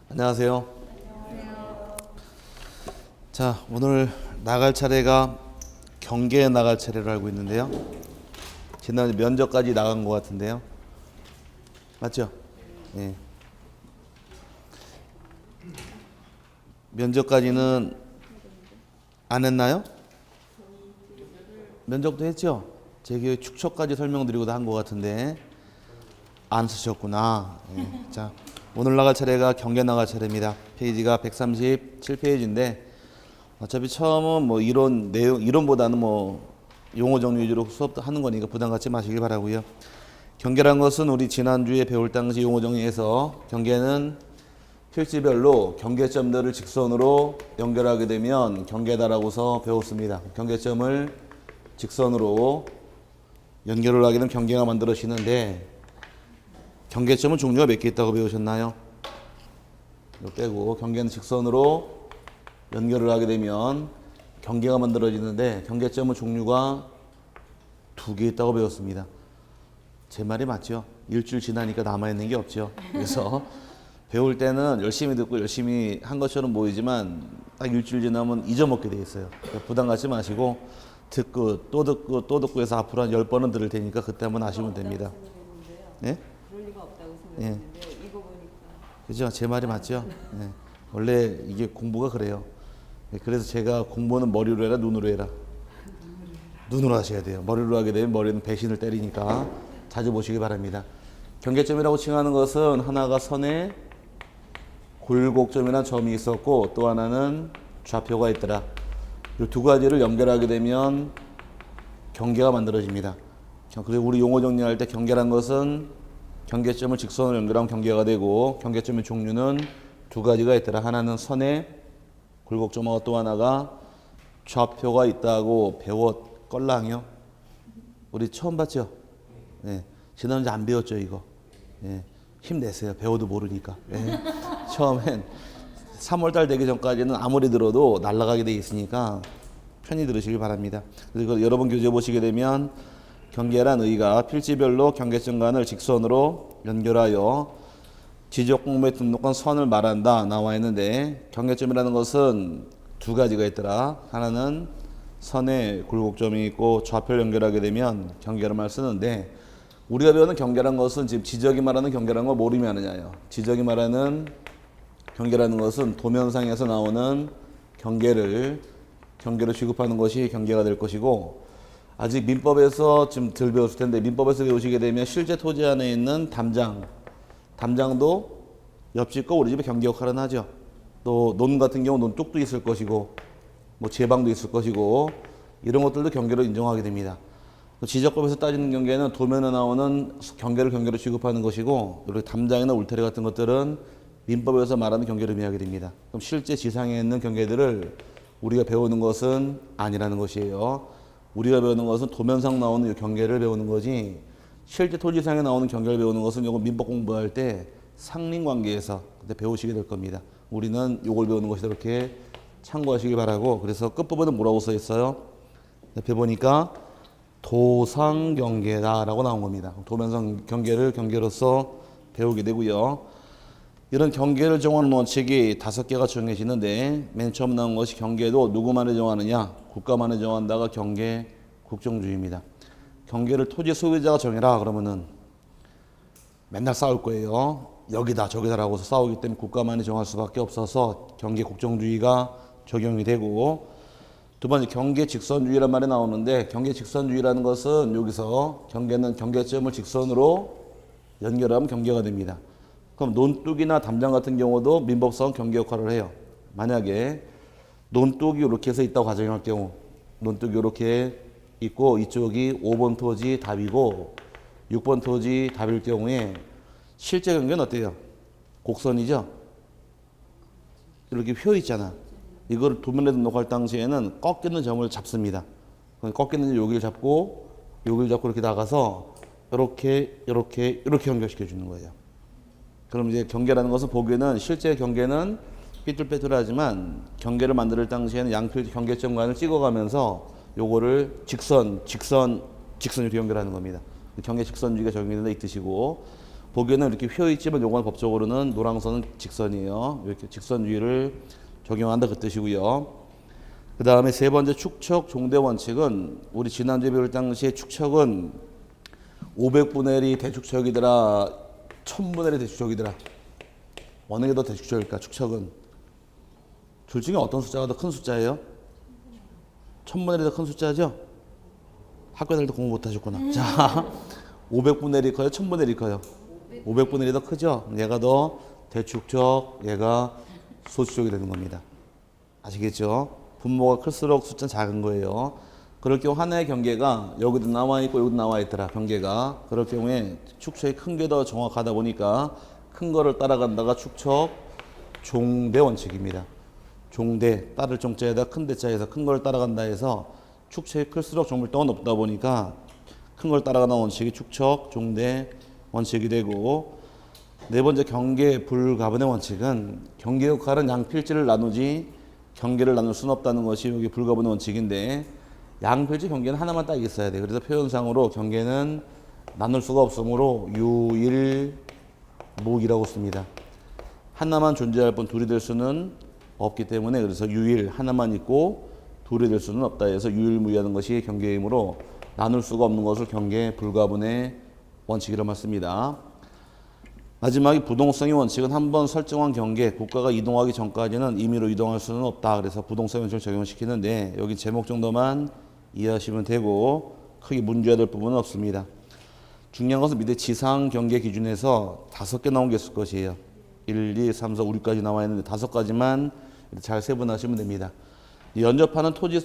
안녕하세요. 자, 오늘 나갈 차례가 경계에 나갈 차례로 알고 있는데요. 지난 면접까지 나간 것 같은데요. 맞죠? 예. 면접까지는 안 했나요? 면접도 했죠? 제게 축처까지 설명드리고도 한 것 같은데 안 쓰셨구나. 예. 자, 오늘 나갈 차례가 경계 나갈 차례입니다. 페이지가 137페이지인데 어차피 처음은 뭐 이론 내용 이론보다는 뭐 용어 정리 위주로 수업도 하는 거니까 부담 갖지 마시길 바라고요. 경계란 것은 우리 지난주에 배울 당시 용어 정리에서 경계는 필지별로 경계점들을 직선으로 연결하게 되면 경계다라고서 배웠습니다. 경계점을 직선으로 연결을 하게 되면 경계가 만들어지는데 경계점은 종류가 몇 개 있다고 배우셨나요? 이거 빼고 경계는 직선으로 연결을 하게 되면 경계가 만들어지는데 경계점은 종류가 2개 있다고 배웠습니다. 제 말이 맞죠? 일주일 지나니까 남아있는 게 없죠. 그래서 배울 때는 열심히 듣고 열심히 한 것처럼 보이지만 딱 일주일 지나면 잊어먹게 돼 있어요. 그러니까 부담 갖지 마시고 듣고 또 듣고 또 듣고 해서 앞으로 한 10번은 들을 테니까 그때 한번 아시면 됩니다. 예? 그럴 리가 없다고 생각했는데 이거 보니까 그죠? 제 말이 맞죠? 예. 원래 이게 공부가 그래요. 예, 그래서 제가 공부는 머리로 해라 눈으로 해라. 눈으로 하셔야 돼요. 머리로 하게 되면 머리는 배신을 때리니까 자주 보시기 바랍니다. 경계점이라고 칭하는 것은 하나가 선에 굴곡점이라는 점이 있었고 또 하나는 좌표가 있더라. 이 두 가지를 연결하게 되면 경계가 만들어집니다. 그래서 우리 용어 정리할 때 경계란 것은 경계점을 직선으로 연결하면 경계가 되고 경계점의 종류는 2가지가 있더라. 하나는 선에 굴곡점하고 또 하나가 좌표가 있다고 배웠걸랑요. 우리 처음 봤죠? 네. 지난주에 안 배웠죠 이거. 네. 힘내세요. 배워도 모르니까. 네. 처음엔 3월달 되기 전까지는 아무리 들어도 날아가게 돼 있으니까 편히 들으시길 바랍니다. 그리고 여러 번 교재 보시게 되면 경계란 의가 필지별로 경계점 간을 직선으로 연결하여 지적 공부에 등록한 선을 말한다 나와 있는데 경계점이라는 것은 2가지가 있더라. 하나는 선에 굴곡점이 있고 좌표를 연결하게 되면 경계란 말 쓰는데 우리가 배우는 경계란 것은 지금 지적이 말하는 경계라는 걸 모르면 아느냐요. 지적이 말하는 경계라는 것은 도면상에서 나오는 경계를 취급하는 것이 경계가 될 것이고 아직 민법에서 지금 덜 배웠을 텐데 민법에서 배우시게 되면 실제 토지 안에 있는 담장도 옆집 거 우리 집에 경계 역할은 하죠. 또 논 같은 경우 논뚝도 있을 것이고 뭐 제방도 있을 것이고 이런 것들도 경계로 인정하게 됩니다. 지적법에서 따지는 경계는 도면에 나오는 경계를 경계로 취급하는 것이고 이렇게 담장이나 울타리 같은 것들은 민법에서 말하는 경계를 의미하게 됩니다. 그럼 실제 지상에 있는 경계들을 우리가 배우는 것은 아니라는 것이에요. 우리가 배우는 것은 도면상 나오는 이 경계를 배우는 거지 실제 토지상에 나오는 경계를 배우는 것은 이거 민법 공부할 때 상린관계에서 그때 배우시게 될 겁니다. 우리는 이걸 배우는 것이 이렇게 참고하시기 바라고 그래서 끝부분은 뭐라고 써 있어요? 옆에 보니까 도상경계다라고 나온 겁니다. 도면상 경계를 경계로서 배우게 되고요. 이런 경계를 정하는 원칙이 5개가 정해지는데 맨 처음 나온 것이 경계도 누구만이 정하느냐? 국가만이 정한다가 경계 국정주의입니다. 경계를 토지 소유자가 정해라 그러면은 맨날 싸울 거예요. 여기다 저기다라고 싸우기 때문에 국가만이 정할 수밖에 없어서 경계 국정주의가 적용이 되고 두 번째 경계 직선주의란 말이 나오는데 경계 직선주의라는 것은 여기서 경계는 경계점을 직선으로 연결하면 경계가 됩니다. 그럼 논뚝이나 담장 같은 경우도 민법상 경계 역할을 해요. 만약에 논뚝이 이렇게 해서 있다고 가정할 경우 논뚝이 이렇게 있고 이쪽이 5번 토지 답이고 6번 토지 답일 경우에 실제 경계는 어때요? 곡선이죠? 이렇게 표 있잖아. 이걸 도면에 등록할 당시에는 꺾이는 점을 잡습니다. 꺾이는 점 여기를 잡고 이렇게 나가서 이렇게 연결시켜 주는 거예요. 그럼 이제 경계라는 것은 보기에는 실제 경계는 삐뚤빼뚤하지만 경계를 만들 당시에는 양필 경계점관을 찍어가면서 요거를 직선 이렇게 연결하는 겁니다. 경계 직선주의가 적용이 된다 이 뜻이고 보기에는 이렇게 휘어 있지만 요건 법적으로는 노랑선은 직선이에요. 이렇게 직선주의를 적용한다 그 뜻이고요. 그 다음에 세 번째 축척 종대 원칙은 우리 지난주에 배울 당시에 축척은 500분의 1이 대축척이더라, 1000분의 1이 대축척이더라. 어느 게 더 대축척일까? 축척은 둘 중에 어떤 숫자가 더 큰 숫자예요? 1000분의 1이 더 큰 숫자죠? 학교 다닐 때 공부 못 하셨구나. 자, 500분의 1이 커요? 1000분의 1이 커요? 500분의 1이 더 크죠? 얘가 더 대축척, 얘가 소축척이 되는 겁니다. 아시겠죠? 분모가 클수록 숫자는 작은 거예요. 그럴 경우 하나의 경계가 여기도 나와 있고 여기도 나와 있더라. 경계가. 그럴 경우에 축척이 큰 게 더 정확하다 보니까 큰 거를 따라간다가 축척 종대 원칙입니다. 종대, 따를 종자에다 큰 대자에서 큰 걸 따라간다 해서 축척이 클수록 종밀도가 높다 보니까 큰 걸 따라가는 원칙이 축척 종대 원칙이 되고, 네 번째 경계 불가분의 원칙은 경계 역할은 양필지를 나누지 경계를 나눌 수는 없다는 것이 여기 불가분의 원칙인데, 양필지 경계는 하나만 딱 있어야 돼. 그래서 표현상으로 경계는 나눌 수가 없으므로 유일무이라고 씁니다. 하나만 존재할 뿐 둘이 될 수는 없기 때문에, 그래서 유일 하나만 있고 둘이 될 수는 없다 해서 유일무이하는 것이 경계이므로 나눌 수가 없는 것을 경계 불가분의 원칙이라고 말씀니다. 마지막에 부동성의 원칙은 한번 설정한 경계, 국가가 이동하기 전까지는 임의로 이동할 수는 없다. 그래서 부동성의 원칙을 적용시키는데 여기 제목 정도만 이해하시면 되고 크게 문제가 될 부분은 없습니다. 중요한 것은 밑에 지상 경계 기준에서 5개 나온 게 있을 것이에요. 1, 2, 3, 4, 5, 6까지 나와 있는데 5가지만 잘 세분하시면 됩니다. 연접하는 토지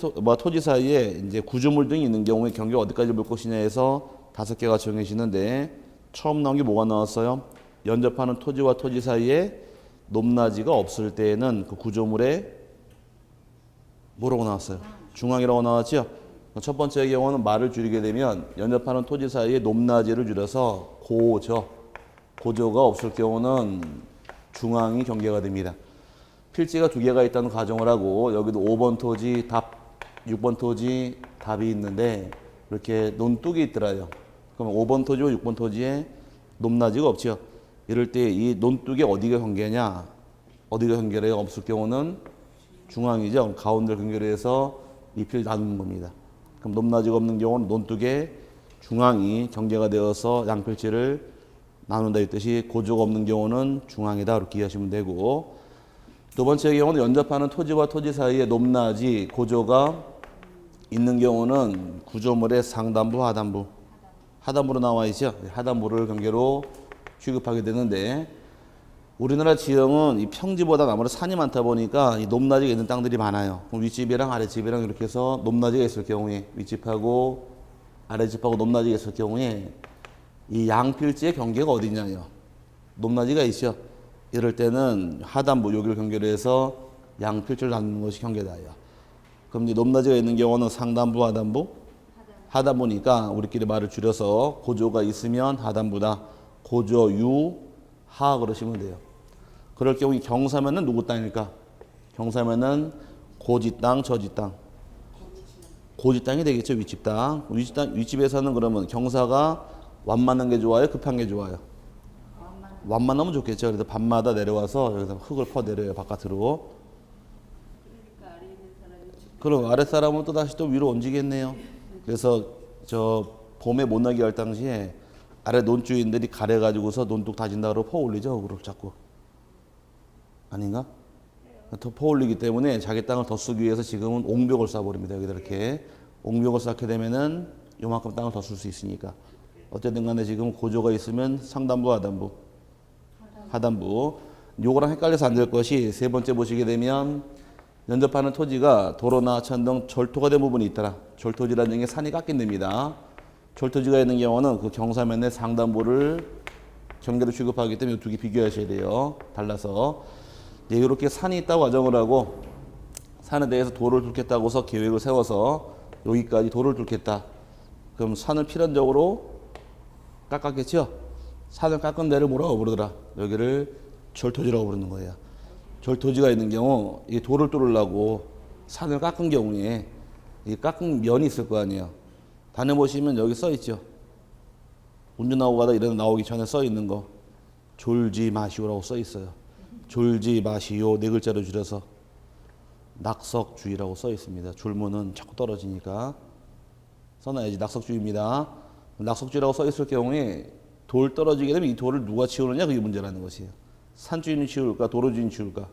사이에 이제 구조물 등이 있는 경우에 경계가 어디까지 볼 것이냐 해서 5개가 정해지는데, 처음 나온 게 뭐가 나왔어요? 연접하는 토지와 토지 사이에 높낮이가 없을 때에는 그 구조물에 뭐라고 나왔어요? 중앙이라고 나왔죠? 첫 번째 경우는 말을 줄이게 되면 연접하는 토지 사이에 높낮이를 줄여서 고조가 없을 경우는 중앙이 경계가 됩니다. 필지가 2개가 있다는 가정을 하고 여기도 5번 토지 답, 6번 토지 답이 있는데 이렇게 논뚝이 있더라요. 그럼 5번 토지와 6번 토지에 높낮이가 없죠. 이럴 때 이 논뚝이 어디가 경계냐? 어디가 경계가 없을 경우는 중앙이죠. 가운데를 경계로 해서 잎을 나누는 겁니다. 그럼 높낮이가 없는 경우는 논뚝의 중앙이 경계가 되어서 양필지를 나눈다 이 뜻이, 고조가 없는 경우는 중앙이다 이렇게 이해하시면 되고, 두 번째 경우는 연접하는 토지와 토지 사이에 높낮이 고조가 있는 경우는 구조물의 상단부 하단부로 나와 있죠. 하단부를 경계로 취급하게 되는데, 우리나라 지형은 이 평지보다 아무래도 산이 많다 보니까 이 높낮이가 있는 땅들이 많아요. 그럼 윗집이랑 아랫집이랑 이렇게 해서 높낮이가 있을 경우에, 윗집하고 아랫집하고 높낮이가 있을 경우에 이 양필지의 경계가 어디 있냐요? 높낮이가 있죠. 이럴 때는 하단부 여기를 경계로 해서 양필지를 나누는 것이 경계다요. 그럼 이 높낮이가 있는 경우는 상단부, 하단부니까 우리끼리 말을 줄여서 고조가 있으면 하단부다. 고조, 유, 하 그러시면 돼요. 그럴 경우 이 경사면은 누구 땅일까? 경사면은 고지 땅, 저지 땅. 고지 땅이 되겠죠, 윗집 땅. 윗집에서는 그러면 경사가 완만한 게 좋아요, 급한 게 좋아요? 완만하면 좋겠죠. 그래서 밤마다 내려와서 여기서 흙을 퍼 내려요, 바깥으로. 그러니까 아래 있는 사람이 그럼 아랫사람은 또 다시 또 위로 옮기겠네요. 그래서 저 봄에 못 나게 할 당시에 아래 논주인들이 가래가지고서 논둑 다진다고 퍼 올리죠, 흙으로 자꾸. 아닌가? 더 퍼 올리기 때문에 자기 땅을 더 쓰기 위해서 지금은 옹벽을 쏴버립니다. 여기다 이렇게. 옹벽을 쌓게 되면은 요만큼 땅을 더 쓸 수 있으니까. 어쨌든 간에 지금 고조가 있으면 상단부, 하단부. 요거랑 헷갈려서 안 될 것이 세 번째 보시게 되면 연접하는 토지가 도로나 하천 등 절토가 된 부분이 있더라. 절토지라는 게 산이 깎인 데입니다. 절토지가 있는 경우는 그 경사면의 상단부를 경계로 취급하기 때문에 두 개 비교하셔야 돼요. 달라서. 네, 이렇게 산이 있다고 가정을 하고 산에 대해서 도로를 뚫겠다고 해서 계획을 세워서 여기까지 도로를 뚫겠다. 그럼 산을 필연적으로 깎았겠죠? 산을 깎은 데를 뭐라고 부르더라? 여기를 절토지라고 부르는 거예요. 절토지가 있는 경우 이 돌을 뚫으려고 산을 깎은 경우에 이 깎은 면이 있을 거 아니에요. 다녀보시면 여기 써 있죠. 운전하고 가다 이런 나오기 전에 써 있는 거. 졸지 마시오라고 써 있어요. 졸지 마시오 네 글자로 줄여서 낙석주의라고 써 있습니다. 줄무는 자꾸 떨어지니까 써놔야지. 낙석주의입니다. 낙석주의라고 써 있을 경우에 돌 떨어지게 되면 이 돌을 누가 치우느냐 그게 문제라는 것이에요. 산주인이 치울까 도로주인이 치울까?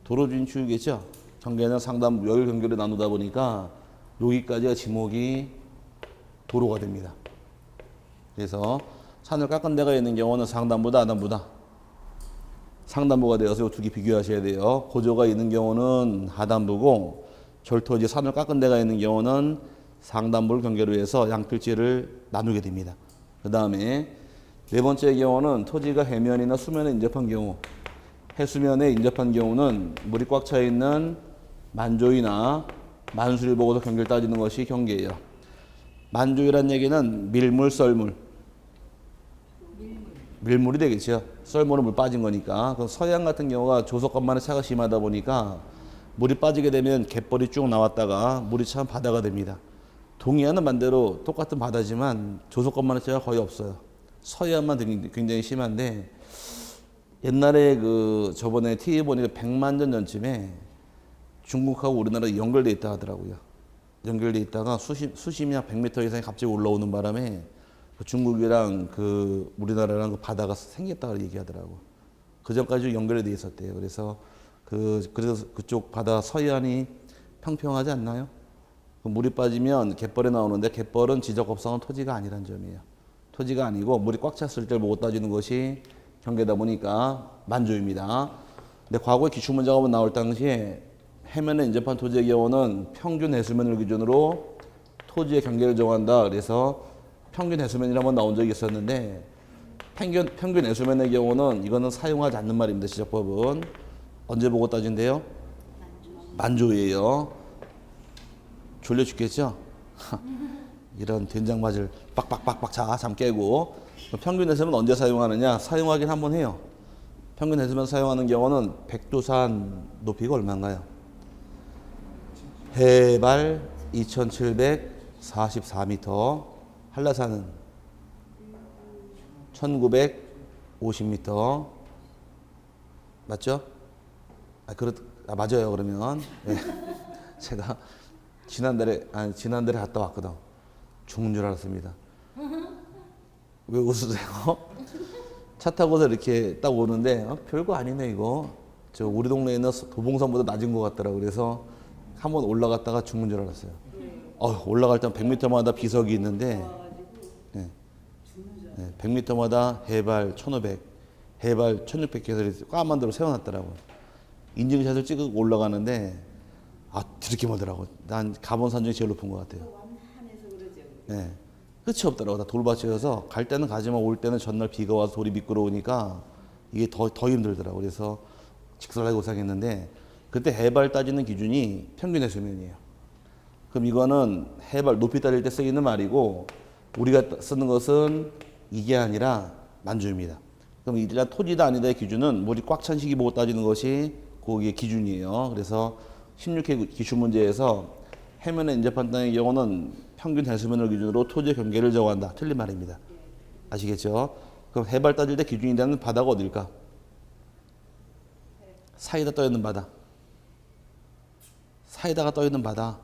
도로주인이 치우겠죠. 경계는 상담 여율 경계를 나누다 보니까 여기까지가 지목이 도로가 됩니다. 그래서 산을 깎은 데가 있는 경우는 상단부다 하단부다? 상단부가 되어서 이 두 개 비교하셔야 돼요. 고조가 있는 경우는 하단부고 절토지 산을 깎은 데가 있는 경우는 상단부를 경계로 해서 양필지를 나누게 됩니다. 그 다음에 네 번째 경우는 토지가 해면이나 수면에 인접한 경우, 해수면에 인접한 경우는 물이 꽉 차 있는 만조이나 만수를 보고서 경계를 따지는 것이 경계예요. 만조이란 얘기는 밀물, 썰물. 밀물이 되겠죠. 썰물은 물 빠진 거니까. 그 서해안 같은 경우가 조석간만의 차가 심하다 보니까 물이 빠지게 되면 갯벌이 쭉 나왔다가 물이 참 바다가 됩니다. 동해안은 반대로 똑같은 바다지만 조석간만의 차가 거의 없어요. 서해안만 굉장히 심한데 옛날에 그 저번에 TV 보니까 100만 년 전쯤에 중국하고 우리나라 연결돼 있다 하더라고요. 연결돼 있다가 수심이 한 100m 이상이 갑자기 올라오는 바람에 그 중국이랑 그 우리나라랑 그 바다가 생겼다고 얘기하더라고. 그 전까지 연결이 돼 있었대요. 그래서 그래서 그쪽 바다 서해안이 평평하지 않나요? 그 물이 빠지면 갯벌에 나오는데 갯벌은 지적법상은 토지가 아니란 점이에요. 토지가 아니고 물이 꽉 찼을 때 보고 따지는 것이 경계다 보니까 만조입니다. 근데 과거에 기출문제가 나올 당시에 해면에 인접한 토지의 경우는 평균 해수면을 기준으로 토지의 경계를 정한다. 그래서 평균 해수면이 한번 나온 적이 있었는데 평균 해수면의 경우는 이거는 사용하지 않는 말입니다. 지적법은. 언제 보고 따진대요? 만조예요. 졸려 죽겠죠? 이런 된장 맞을 빡빡빡빡 자 잠 깨고. 평균 해수면 언제 사용하느냐? 사용하긴 한번 해요. 평균 해수면 사용하는 경우는 백두산 높이가 얼마인가요? 해발 2744m, 한라산은 1950m. 맞죠? 맞아요. 그러면 네. 제가 지난달에 갔다 왔거든. 죽는 줄 알았습니다. 왜 웃으세요? 차 타고서 이렇게 딱 오는데 별거 아니네 이거. 저 우리 동네에 있는 도봉산보다 낮은 것 같더라고. 그래서 한번 올라갔다가 죽는 줄 알았어요. 올라갈 때 100m마다 비석이 있는데 100m마다 해발 1500, 해발 1600개를 까만 데로 세워놨더라고. 인증샷을 찍고 올라가는데 드럽게 멀더라고. 난 가본 산 중에 제일 높은 것 같아요. 네. 끝이 없더라고. 다 돌밭이어서 갈 때는 가지만 올 때는 전날 비가 와서 돌이 미끄러우니까 이게 더 힘들더라고. 그래서 직설하게 고생했는데 그때 해발 따지는 기준이 평균 해수면이에요. 그럼 이거는 해발 높이 따질 때 쓰이는 말이고 우리가 쓰는 것은 이게 아니라 만조입니다. 그럼 일단 토지다 아니다의 기준은 물이 꽉 찬 시기 보고 따지는 것이 거기에 기준이에요. 그래서 16회 기출문제에서 해면에 인접한 땅의 경우는 평균 해수면을 기준으로 토지의 경계를 정한다. 틀린 말입니다. 아시겠죠? 그럼 해발 따질 때 기준이 되는 바다가 어딜까? 사이다 떠있는 바다. 사이다가 떠있는 바다.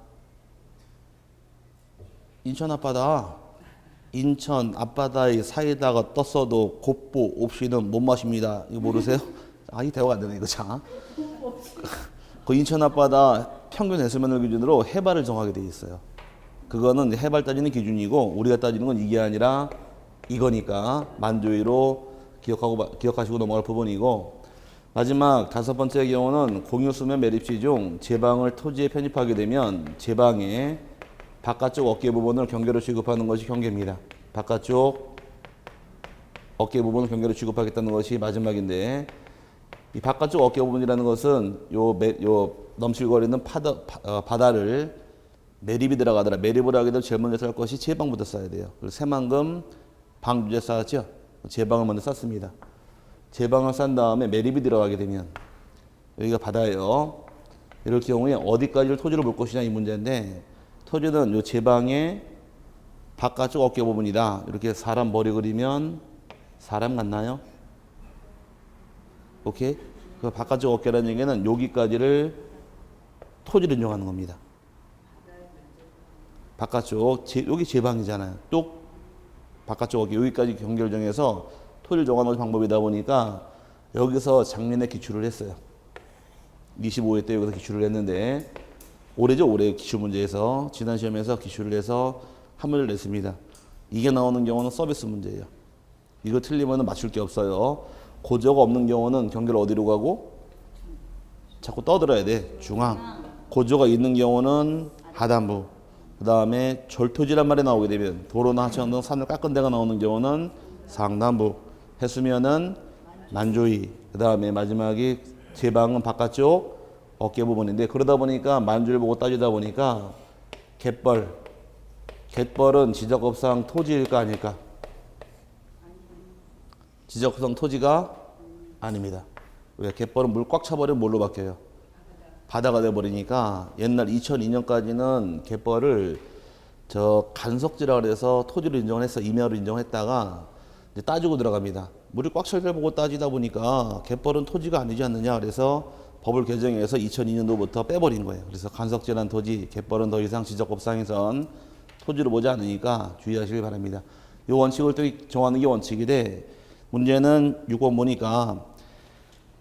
인천 앞바다. 인천 앞바다에 사이다가 떴어도 곱보 없이는 못 마십니다. 이거 모르세요? 이 대화가 안 되네 이거 참. 그 인천 앞바다 평균 해수면을 기준으로 해발을 정하게 돼 있어요. 그거는 해발 따지는 기준이고 우리가 따지는 건 이게 아니라 이거니까 만조위로 기억하시고 넘어갈 부분이고 마지막 다섯 번째 경우는 공유수면 매립지 중 제방을 토지에 편입하게 되면 제방의 바깥쪽 어깨 부분을 경계로 취급하는 것이 경계입니다. 바깥쪽 어깨 부분을 경계로 취급하겠다는 것이 마지막인데 이 바깥쪽 어깨 부분이라는 것은 요 넘실거리는 바다를 매립이 들어가더라. 매립을 하게 되면 제일 먼저 쌀 것이 제방부터 쌓아야 돼요. 그래서 새만금 방주제 쌓았죠. 제방을 먼저 쌓습니다. 제방을 싼 다음에 매립이 들어가게 되면 여기가 바다예요. 이럴 경우에 어디까지를 토지로 볼 것이냐 이 문제인데 토지는 요 제방의 바깥쪽 어깨 부분이다. 이렇게 사람 머리 그리면 사람 같나요? 오케이? 그 바깥쪽 어깨라는 얘기는 여기까지를 토지를 인정하는 겁니다. 바깥쪽 여기 제 방이잖아요. 뚝 바깥쪽 어깨 여기까지 경계를 정해서 토지를 정하는 방법이다 보니까 여기서 작년에 기출을 했어요. 25회 때 여기서 기출을 했는데 올해죠. 올해 기출 문제에서 지난 시험에서 기출을 해서 한 문제를 냈습니다. 이게 나오는 경우는 서비스 문제예요. 이거 틀리면 맞출 게 없어요. 고저가 없는 경우는 경계를 어디로 가고 자꾸 떠들어야 돼. 중앙. 고저가 있는 경우는 하단부. 그 다음에 절토지란 말이 나오게 되면 도로나 하천 등 산을 깎은 데가 나오는 경우는 상단부. 해수면은 만조위. 그 다음에 마지막이 제방은 바깥쪽 어깨 부분인데 그러다 보니까 만조를 보고 따지다 보니까 갯벌은 지적업상 토지일까 아닐까? 지적업상 토지가 아닙니다. 왜? 갯벌은 물 꽉 차버리면 뭘로 바뀌어요? 바다가 돼버리니까 옛날 2002년까지는 갯벌을 저 간석지라 그래서 토지로 인정을 했어. 임야로 인정했다가 이제 따지고 들어갑니다. 물이 꽉 찰 때 보고 따지다 보니까 갯벌은 토지가 아니지 않느냐. 그래서 법을 개정해서 2002년도부터 빼버린 거예요. 그래서 간석지란 토지, 갯벌은 더 이상 지적법상에선 토지로 보지 않으니까 주의하시길 바랍니다. 이 원칙을 또 정하는 게 원칙이 돼. 문제는 6번 보니까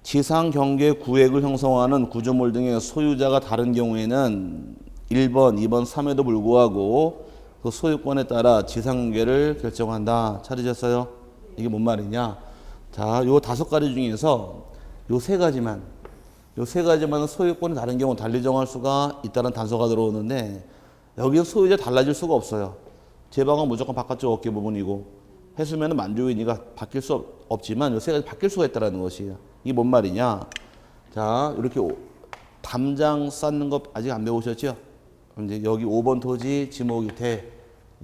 지상 경계 구획을 형성하는 구조물 등의 소유자가 다른 경우에는 1번, 2번, 3에도 불구하고 그 소유권에 따라 지상 경계를 결정한다. 찾으셨어요? 이게 뭔 말이냐? 자, 요 5가지 중에서 요 3가지만 소유권이 다른 경우 달리 정할 수가 있다는 단서가 들어오는데 여기서 소유자 달라질 수가 없어요. 제방은 무조건 바깥쪽 어깨 부분이고 해수면은 만조위니까 바뀔 수 없지만 요 3가지 바뀔 수가 있다는 것이에요. 이게 뭔 말이냐? 자, 이렇게 담장 쌓는 거 아직 안 배우셨죠? 이제 여기 5번 토지 지목이 대,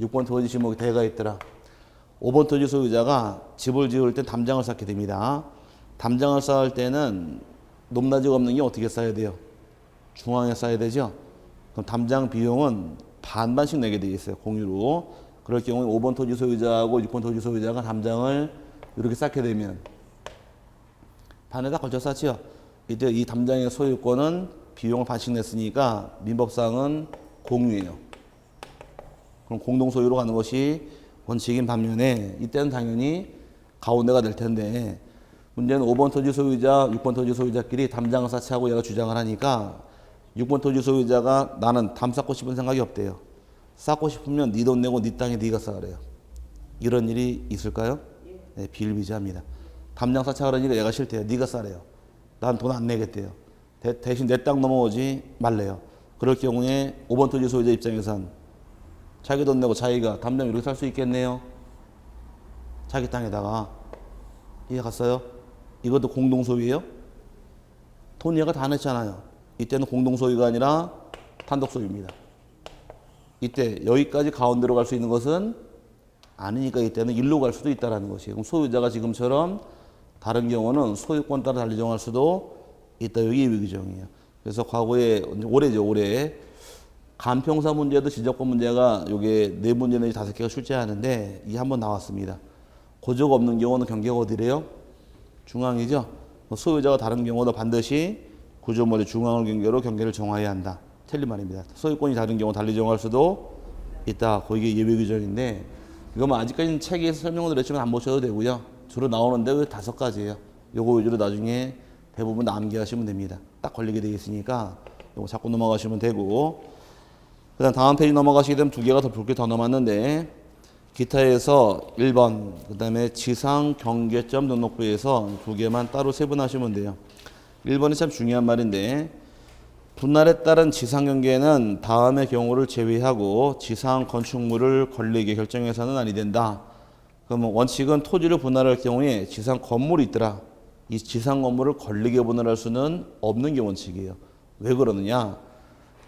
6번 토지 지목이 대가 있더라. 5번 토지 소유자가 집을 지을 때 담장을 쌓게 됩니다. 담장을 쌓을 때는 높낮이가 없는 게 어떻게 쌓아야 돼요? 중앙에 쌓아야 되죠? 그럼 담장 비용은 반반씩 내게 되어 있어요. 공유로. 그럴 경우에 5번 토지 소유자하고 6번 토지 소유자가 담장을 이렇게 쌓게 되면 반에다 걸쳐 쌓지요. 이때 이 담장의 소유권은 비용을 반씩 냈으니까 민법상은 공유예요. 그럼 공동 소유로 가는 것이 원칙인 반면에 이때는 당연히 가운데가 될 텐데 문제는 5번 토지 소유자, 6번 토지 소유자끼리 담장을 쌓지 하고 얘가 주장을 하니까 6번 토지 소유자가 나는 담 쌓고 싶은 생각이 없대요. 쌓고 싶으면 네 돈 내고 네 땅에 네가 쌓으래요. 이런 일이 있을까요? 네, 비일비재합니다. 담장 쌓자 그러니까 얘가 싫대요. 네가 쌓으래요. 난 돈 안 내겠대요. 대신 내 땅 넘어오지 말래요. 그럴 경우에 5번 토지 소유자 입장에선 자기 돈 내고 자기가 담장 이렇게 살 수 있겠네요. 자기 땅에다가. 이해 갔어요? 이것도 공동소유예요? 돈 얘가 다 냈잖아요. 이때는 공동소유가 아니라 단독소유입니다. 이때 여기까지 가운데로 갈 수 있는 것은 아니니까 이때는 일로 갈 수도 있다는 것이에요. 그럼 소유자가 지금처럼 다른 경우는 소유권 따라 달리 정할 수도 있다. 여기 위규정이에요. 그래서 과거에 올해죠. 올해 간평사 문제도 지적권 문제가 요게 4문제 내지 5개가 출제하는데 이게 한번 나왔습니다. 고조가 없는 경우는 경계가 어디래요? 중앙이죠. 소유자가 다른 경우도 반드시 구조물의 중앙을 경계로 경계를 정해야 한다. 틀린 말입니다. 소유권이 다른 경우 달리 정할 수도 있다. 거기에 예외 규정인데 이거 뭐 아직까지는 책에서 설명을 드렸지만 안 보셔도 되고요. 주로 나오는데 왜 5가지예요. 요거 위주로 나중에 대부분 암기하시면 됩니다. 딱 걸리게 되어 있으니까 요거 자꾸 넘어가시면 되고 그다음 다음 페이지 넘어가시게 되면 2개가 더 볼 게 더 남았는데 기타에서 1번 그다음에 지상 경계점 등록부에서 2개만 따로 세분하시면 돼요. 1번이 참 중요한 말인데 분할에 따른 지상 경계는 다음의 경우를 제외하고 지상 건축물을 권리에게 결정해서는 아니 된다. 그러면 원칙은 토지를 분할할 경우에 지상 건물이 있더라. 이 지상 건물을 권리에게 분할할 수는 없는 게 원칙이에요. 왜 그러느냐?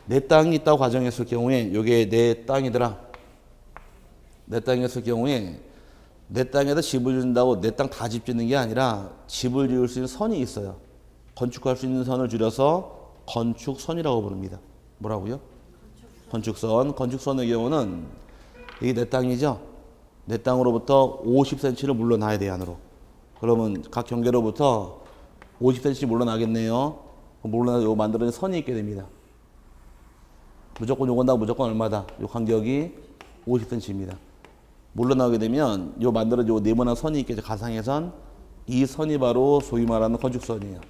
내 땅이 있다고 가정했을 경우에 이게 내 땅이더라. 내 땅이었을 경우에 내 땅에다 집을 준다고 내 땅 다 집 짓는 게 아니라 집을 지을 수 있는 선이 있어요. 건축할 수 있는 선을 줄여서 건축선이라고 부릅니다. 뭐라고요? 건축선. 건축선의 경우는 이게 내 땅이죠. 내 땅으로부터 50cm를 물러나야 돼 안으로. 그러면 각 경계로부터 50cm 물러나겠네요. 물러나서 요 만들어진 선이 있게 됩니다. 무조건 요건당 무조건 얼마다? 요 간격이 50cm입니다. 물러나게 되면 요 만들어진 요 네모난 선이 있겠죠. 가상의 선. 이 선이 바로 소위 말하는 건축선이에요.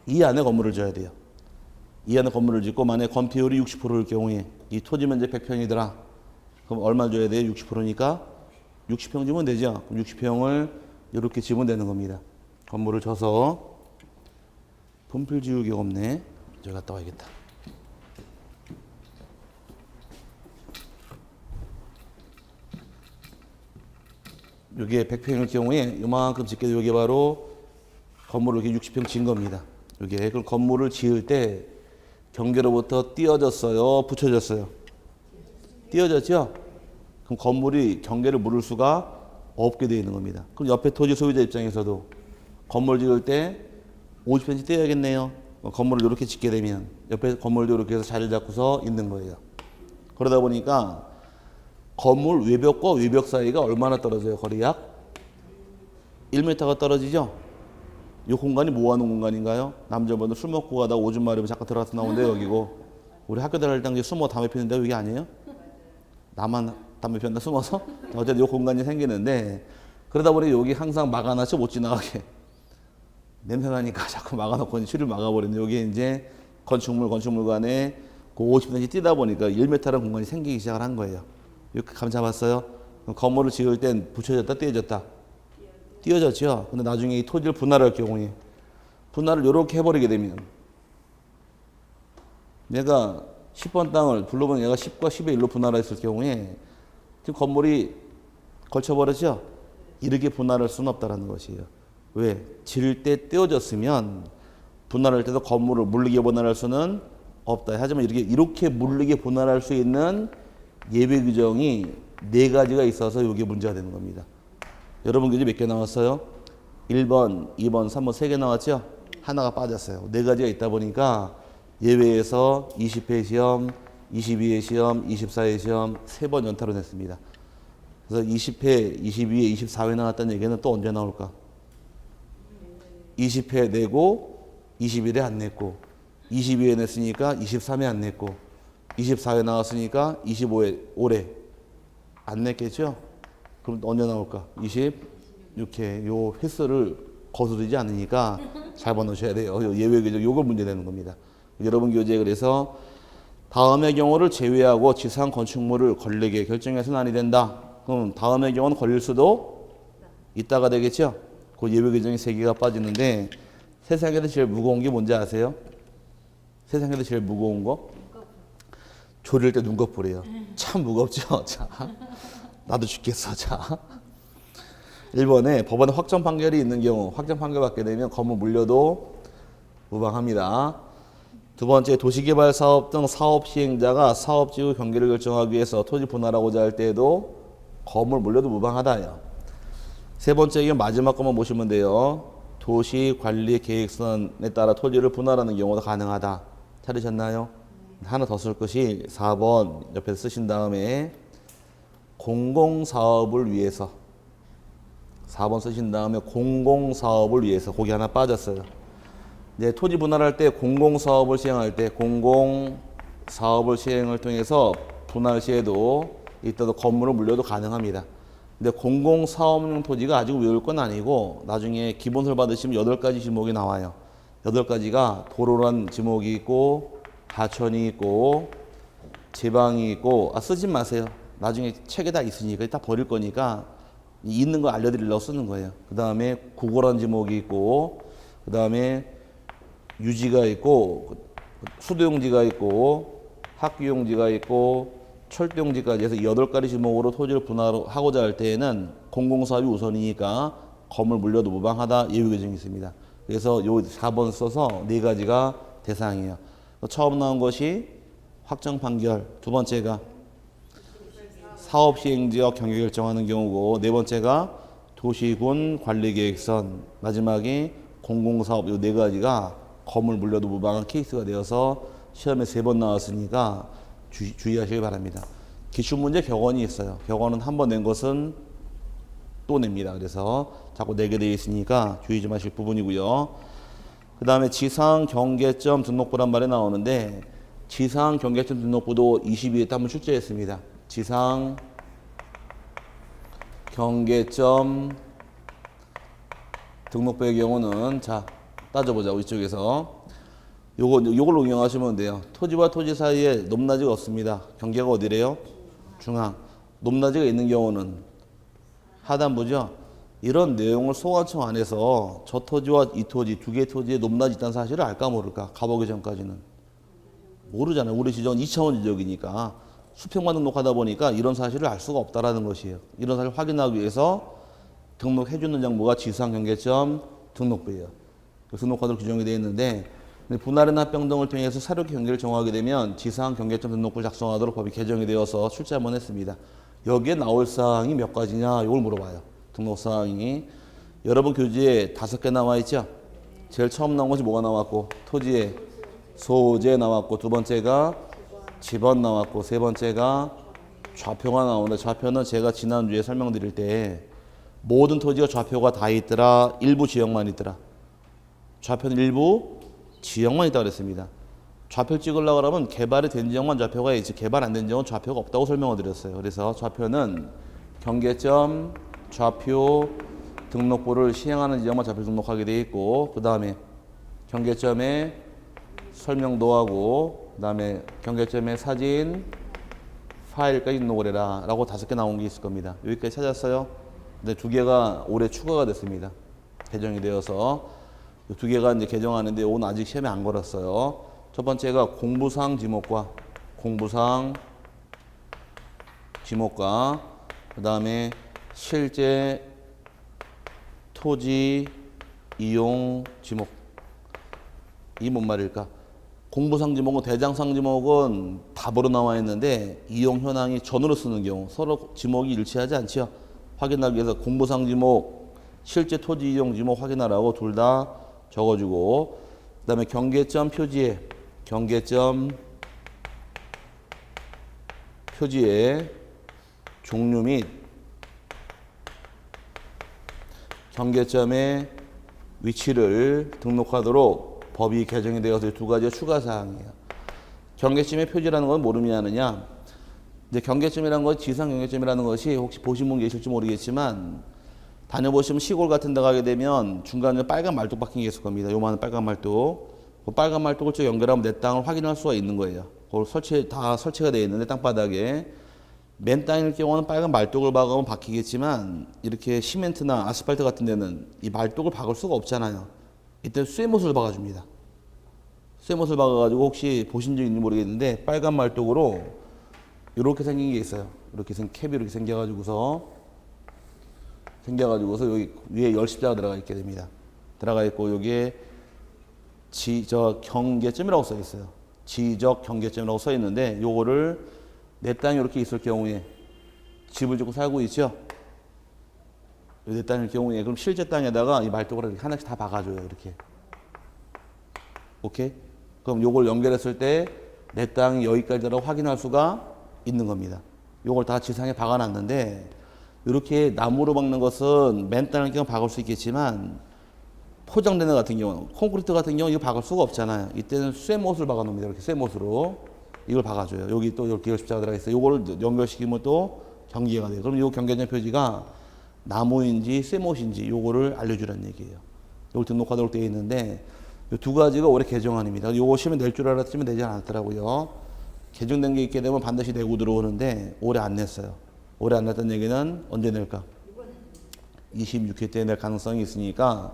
이 안에 건물을 지어야 돼요. 이 안에 건물을 짓고 만약에 건폐율이 60%일 경우에 이 토지 면적 100평이더라. 그럼 얼마 줘야 돼요? 60%니까 60평 지면 되죠. 그럼 60평을 이렇게 지면 되는 겁니다. 건물을 져서 분필 지우개가 없네. 저기 갔다 와야겠다. 여기에 100평일 경우에 이만큼 짓게 되면 이게 바로 건물을 이렇게 60평 지은 겁니다. 여기에 그럼 건물을 지을 때 경계로부터 띄어졌어요, 붙여졌어요? 띄어졌죠? 그럼 건물이 경계를 물을 수가 없게 되어 있는 겁니다. 그럼 옆에 토지 소유자 입장에서도 건물 지을 때 50cm 떼야겠네요. 건물을 이렇게 짓게 되면 옆에 건물도 이렇게 해서 자리를 잡고서 있는 거예요. 그러다 보니까 건물 외벽과 외벽 사이가 얼마나 떨어져요? 거리 약 1m가 떨어지죠? 이 공간이 모아놓은 공간인가요? 남자분들 술 먹고 가다가 오줌 마르면 잠깐 들어가서 나오는데 여기고 우리 학교 다닐 당시에 숨어 담배 피는데 여기 아니에요? 나만 담배 피웠나 숨어서? 어쨌든 이 공간이 생기는데 그러다 보니 여기 항상 막아놨죠? 못 지나가게. 냄새 나니까 자꾸 막아놓고 추를 막아버리는데 여기 이제 건축물 간에 그 50cm 뛰다 보니까 1m라는 공간이 생기기 시작을 한 거예요. 이렇게 감 잡았어요? 그럼 건물을 지을 땐 붙여졌다 띄어졌다? 띄어졌죠. 근데 나중에 이 토지를 분할할 경우에 분할을 이렇게 해버리게 되면 내가 10번 땅을 불러보면 얘가 10과 10의 1로 분할했을 경우에 지금 건물이 걸쳐버렸죠. 이렇게 분할할 수는 없다는 것이에요. 왜? 지을 때 띄어졌으면 분할할 때도 건물을 물리게 분할할 수는 없다. 하지만 이렇게 물리게 분할할 수 있는 예외 규정이 4가지가 있어서 이게 문제가 되는 겁니다. 여러분 교재 몇 개 나왔어요? 1번, 2번, 3번 3개 나왔죠? 하나가 빠졌어요. 4가지가 있다 보니까 예외에서 20회 시험, 22회 시험, 24회 시험 3번 연타로 냈습니다. 그래서 20회, 22회, 24회 나왔다는 얘기는 또 언제 나올까? 20회 내고 21회 안 냈고 22회 냈으니까 23회 안 냈고 24회 나왔으니까 25회 올해 안 냈겠죠? 그럼 언제 나올까? 26회 요 횟수를 거스르지 않으니까 잘 봐놓으셔야 돼요. 예외 규정 요걸 문제 되는 겁니다. 여러분 교재에 그래서 다음의 경우를 제외하고 지상 건축물을 걸리게 결정해서는 아니 된다. 그럼 다음의 경우는 걸릴 수도 있다가 되겠죠? 그 예외 규정이 3개가 빠지는데 세상에서 제일 무거운 게 뭔지 아세요? 세상에서 제일 무거운 거? 조릴 때 눈꺼풀이에요. 참 무겁죠? 자, 나도 죽겠어. 자, 1번에 법원에 확정 판결이 있는 경우 확정 판결 받게 되면 건물 물려도 무방합니다. 두 번째, 도시개발 사업 등 사업 시행자가 사업지구 경계를 결정하기 위해서 토지 분할하고자 할 때에도 건물 물려도 무방하다요. 세 번째, 이건 마지막 것만 보시면 돼요. 도시관리계획선에 따라 토지를 분할하는 경우도 가능하다. 찾으셨나요? 하나 더 쓸 것이 4번 옆에 쓰신 다음에 공공사업을 위해서 4번 쓰신 다음에 공공사업을 위해서 거기 하나 빠졌어요. 이제 토지 분할할 때 공공사업을 시행할 때 공공사업을 시행을 통해서 분할 시에도 이때도 건물을 물려도 가능합니다. 근데 공공사업용 토지가 아직 외울 건 아니고 나중에 기본설 받으시면 8가지 지목이 나와요. 8가지가 도로란 지목이 있고 하천이 있고 제방이 있고 쓰지 마세요. 나중에 책에 다 있으니까 다 버릴 거니까 있는 거 알려드리려고 쓰는 거예요. 그 다음에 국어란 지목이 있고 그 다음에 유지가 있고 수도용지가 있고 학교용지가 있고 철도용지까지 해서 8가지 지목으로 토지를 분할하고자 할 때에는 공공사업이 우선이니까 건물 물려도 무방하다 예외 규정이 있습니다. 그래서 요 4번 써서 4가지가 대상이에요. 처음 나온 것이 확정 판결, 두 번째가 사업 시행지역 경계 결정하는 경우고 네 번째가 도시군 관리계획선, 마지막이 공공사업 요 4가지가 건물 물려도 무방한 케이스가 되어서 시험에 3번 나왔으니까 주의하시기 바랍니다. 기출문제 격언이 있어요. 격언은 한 번 낸 것은 또 냅니다. 그래서 자꾸 내게 되어 있으니까 주의 좀 하실 부분이고요. 그 다음에 지상 경계점 등록부란 말이 나오는데 지상 경계점 등록부도 22회 때 한번 출제했습니다. 지상 경계점 등록부의 경우는 자 따져보자. 이쪽에서 요걸 응용하시면 돼요. 토지와 토지 사이에 높낮이가 없습니다. 경계가 어디래요? 중앙. 높낮이가 있는 경우는 하단부죠. 이런 내용을 소관청 안에서 저 토지와 이 토지 두 개의 토지에 높낮이 있다는 사실을 알까 모를까? 가보기 전까지는 모르잖아요. 우리 지정은 2차원 지적이니까 수평만 등록하다 보니까 이런 사실을 알 수가 없다라는 것이에요. 이런 사실을 확인하기 위해서 등록해주는 정보가 지상 경계점 등록부예요. 등록카드로 규정이 되어 있는데 분할이나 합병 등을 통해서 사료기 경계를 정하게 되면 지상 경계점 등록부를 작성하도록 법이 개정이 되어서 출제 한번 했습니다. 여기에 나올 사항이 몇 가지냐 이걸 물어봐요. 등록 사항이 여러분 교재에 5개 나와 있죠. 제일 처음 나온 것이 뭐가 나왔고 토지의 소재 나왔고 두 번째가 지번 나왔고 세 번째가 좌표가 나오는데 좌표는 제가 지난주에 설명드릴 때 모든 토지가 좌표가 다 있더라 일부 지역만 있더라. 좌표는 일부 지역만 있다고 그랬습니다. 좌표 찍으려고 그러면 개발이 된 지역만 좌표가 있지 개발 안 된 지역은 좌표가 없다고 설명을 드렸어요. 그래서 좌표는 경계점 좌표 등록부를 시행하는 지역만 좌표 등록하게 돼 있고 그 다음에 경계점에 설명도 하고 그 다음에 경계점에 사진 파일까지 등록을 해라 라고 5개 나온 게 있을 겁니다. 여기까지 찾았어요. 근데 2개가 올해 추가가 됐습니다. 개정이 되어서 2개가 이제 개정하는데 오늘 아직 시험에 안 걸었어요. 첫 번째가 공부상 지목과 그 다음에 실제 토지 이용 지목. 이 뭔 말일까? 공부상 지목은 대장상 지목은 답으로 나와 있는데 이용 현황이 전으로 쓰는 경우 서로 지목이 일치하지 않죠. 확인하기 위해서 공부상 지목, 실제 토지 이용 지목 확인하라고 둘 다 적어주고 그 다음에 경계점 표지에 종류 및 경계점의 위치를 등록하도록 법이 개정이 되어서 2가지의 추가 사항이에요. 경계점의 표지라는 건 모르면 아느냐? 이제 경계점이라는 것, 지상 경계점이라는 것이 혹시 보신 분 계실지 모르겠지만 다녀보시면 시골 같은 데 가게 되면 중간에 빨간 말뚝 박힌 게 있을 겁니다. 요만한 빨간 말뚝. 그 빨간 말뚝을 쭉 연결하면 내 땅을 확인할 수가 있는 거예요. 그걸 다 설치가 되어 있는데 땅바닥에 맨 땅일 경우는 빨간 말뚝을 박으면 박히겠지만 이렇게 시멘트나 아스팔트 같은 데는 이 말뚝을 박을 수가 없잖아요. 이때 쇠못을 박아줍니다. 쇠못을 박아가지고 혹시 보신 적 있는지 모르겠는데 빨간 말뚝으로 이렇게 생긴 게 있어요. 이렇게 캡이 이렇게 생겨가지고서 여기 위에 열십자가 들어가 있게 됩니다. 들어가 있고 여기에 지적 경계점이라고 써 있어요. 지적 경계점이라고 써 있는데 요거를 내 땅이 이렇게 있을 경우에 집을 짓고 살고 있죠. 내 땅일 경우에 그럼 실제 땅에다가 이 말뚝으로 이렇게 하나씩 다 박아줘요. 이렇게. 오케이? 그럼 요걸 연결했을 때 내 땅이 여기까지라고 확인할 수가 있는 겁니다. 요걸 다 지상에 박아놨는데 이렇게 나무로 박는 것은 맨 땅일 경우 박을 수 있겠지만 포장되는 같은 경우, 콘크리트 같은 경우 이거 박을 수가 없잖아요. 이때는 쇠못을 박아놓습니다. 이렇게 쇠못으로 이걸 박아줘요. 여기 또 이렇게 십자가 들어가 있어요. 이거를 연결시키면 또 경계가 돼요. 그럼 이 경계점 표지가 나무인지 쇠못인지 요거를 알려주라는 얘기예요. 이걸 등록하도록 되어 있는데 이 2가지가 올해 개정안입니다. 요거 시험에 낼 줄 알았지만 내지 않았더라고요. 개정된 게 있게 되면 반드시 내고 들어오는데 올해 안 냈어요. 올해 안 냈다는 얘기는 언제 낼까? 26회 때 낼 가능성이 있으니까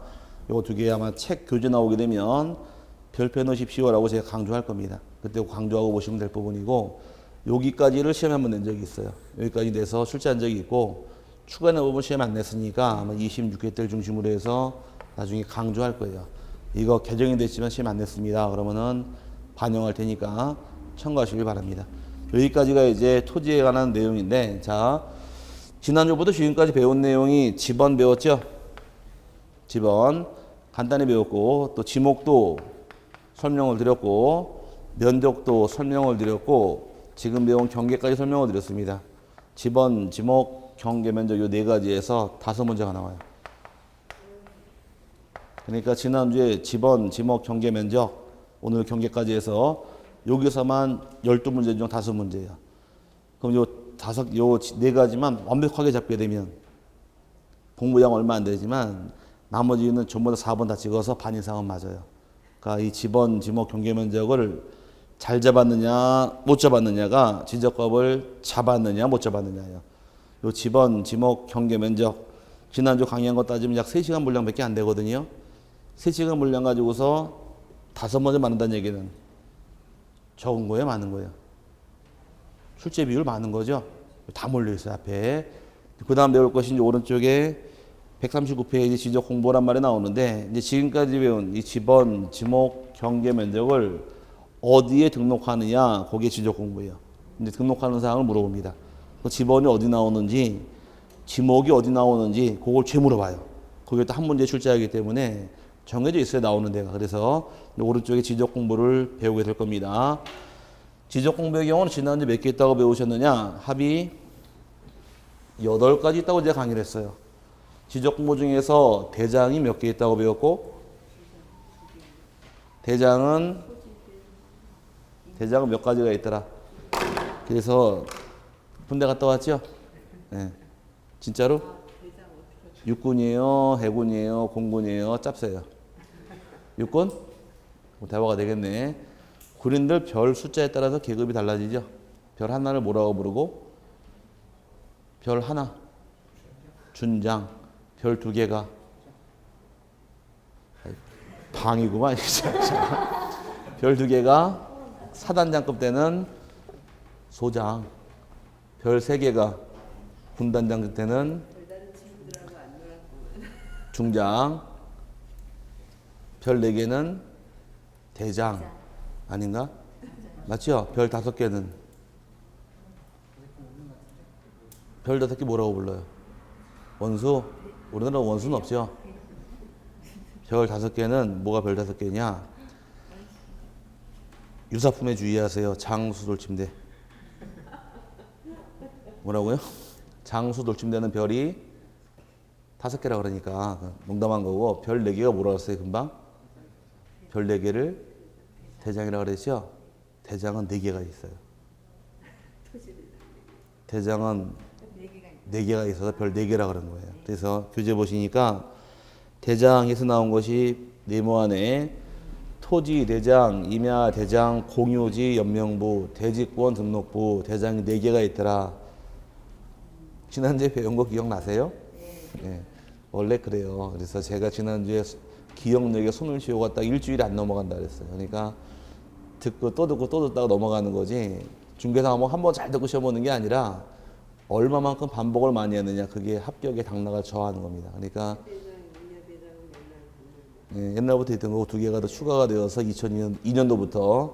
요거 2개 아마 책 교재 나오게 되면 별표 넣으십시오라고 제가 강조할 겁니다. 그때 강조하고 보시면 될 부분이고 여기까지를 시험에 한번 낸 적이 있어요. 여기까지 내서 출제한 적이 있고 추가 내부분 시험에 안 냈으니까 아마 26회 때를 중심으로 해서 나중에 강조할 거예요. 이거 개정이 됐지만 시험 안 냈습니다. 그러면은 반영할 테니까 참고하시길 바랍니다. 여기까지가 이제 토지에 관한 내용인데 자 지난주부터 지금까지 배운 내용이 지번 배웠죠? 지번 간단히 배웠고 또 지목도 설명을 드렸고 면적도 설명을 드렸고 지금 배운 경계까지 설명을 드렸습니다. 지번, 지목, 경계, 면적 요 네 가지에서 5문제가 나와요. 그러니까 지난주에 지번, 지목, 경계, 면적, 오늘 경계까지 해서 여기서만 12문제 중 5문제예요. 그럼 요 네 가지만 완벽하게 잡게 되면 공부량 얼마 안 되지만 나머지는 전부 다 4번 다 찍어서 반 이상은 맞아요. 그러니까 이 지번, 지목, 경계, 면적을 잘 잡았느냐 못 잡았느냐가 지적법을 잡았느냐 못 잡았느냐예요. 요 지번, 지목, 경계, 면적 지난주 강의한 거 따지면 약 3시간 분량밖에 안 되거든요. 3시간 분량 가지고서 5문제 맞는다는 얘기는 적은 거예요, 많은 거예요? 출제 비율 많은 거죠. 다 몰려 있어요, 앞에. 그 다음 배울 것이 이제 오른쪽에 139페이지 지적 공부란 말이 나오는데, 이제 지금까지 배운 이 지번, 지목, 경계, 면적을 어디에 등록하느냐, 거기에 지적 공부예요. 이제 등록하는 사항을 물어봅니다. 그 지번이 어디 나오는지, 지목이 어디 나오는지, 그걸 죄 물어봐요. 거기에 또 한 문제 출제하기 때문에 정해져 있어요, 나오는 데가. 그래서 오른쪽에 지적 공부를 배우게 될 겁니다. 지적 공부의 경우는 지난주 몇 개 있다고 배우셨느냐? 합이 8가지 있다고 제가 강의를 했어요. 지적 공부 중에서 대장이 몇 개 있다고 배웠고, 대장은 몇 가지가 있더라. 그래서 군대 갔다 왔죠? 네. 진짜로? 육군이에요, 해군이에요, 공군이에요, 짭새요. 육군? 대화가 되겠네. 군인들 별 숫자에 따라서 계급이 달라지죠. 별 하나를 뭐라고 부르고, 별 하나, 준장, 별 2개가 방이구만. 별 2개가 사단장급 때는 소장, 별 3개가 군단장급 때는 중장, 별 4개는 대장 아닌가? 맞죠? 별 5개는 별 5개 뭐라고 불러요? 원수? 우리나라 원수는 없죠? 별 5개는 뭐가 별 5개냐? 유사품에 주의하세요. 장수 돌침대. 뭐라고요? 장수 돌침대는 별이 5개라 그러니까 농담한 거고, 별 4개가 뭐라고 했어요, 금방? 별 4개를 대장이라고 그랬죠? 대장은 4개가 있어요. 대장은 4개가 있어서 별 4개라 그런 거예요. 그래서 교재 보시니까 대장에서 나온 것이 네모 안에 토지 대장, 임야 대장, 공유지, 연명부, 대지권 등록부, 대장이 4개가 있더라. 지난주에 배운 거 기억나세요? 네. 원래 그래요. 그래서 제가 지난주에 기억력에 손을 쥐고 딱 일주일이 안 넘어간다 그랬어요. 그러니까 듣고 또 듣다가 넘어가는 거지. 중개사 한번 잘 듣고 시험 보는 게 아니라 얼마만큼 반복을 많이 했느냐, 그게 합격의 당락을 저하는 겁니다. 그러니까 옛날부터 있던 거고 2개가 더 추가가 되어서 2002년도부터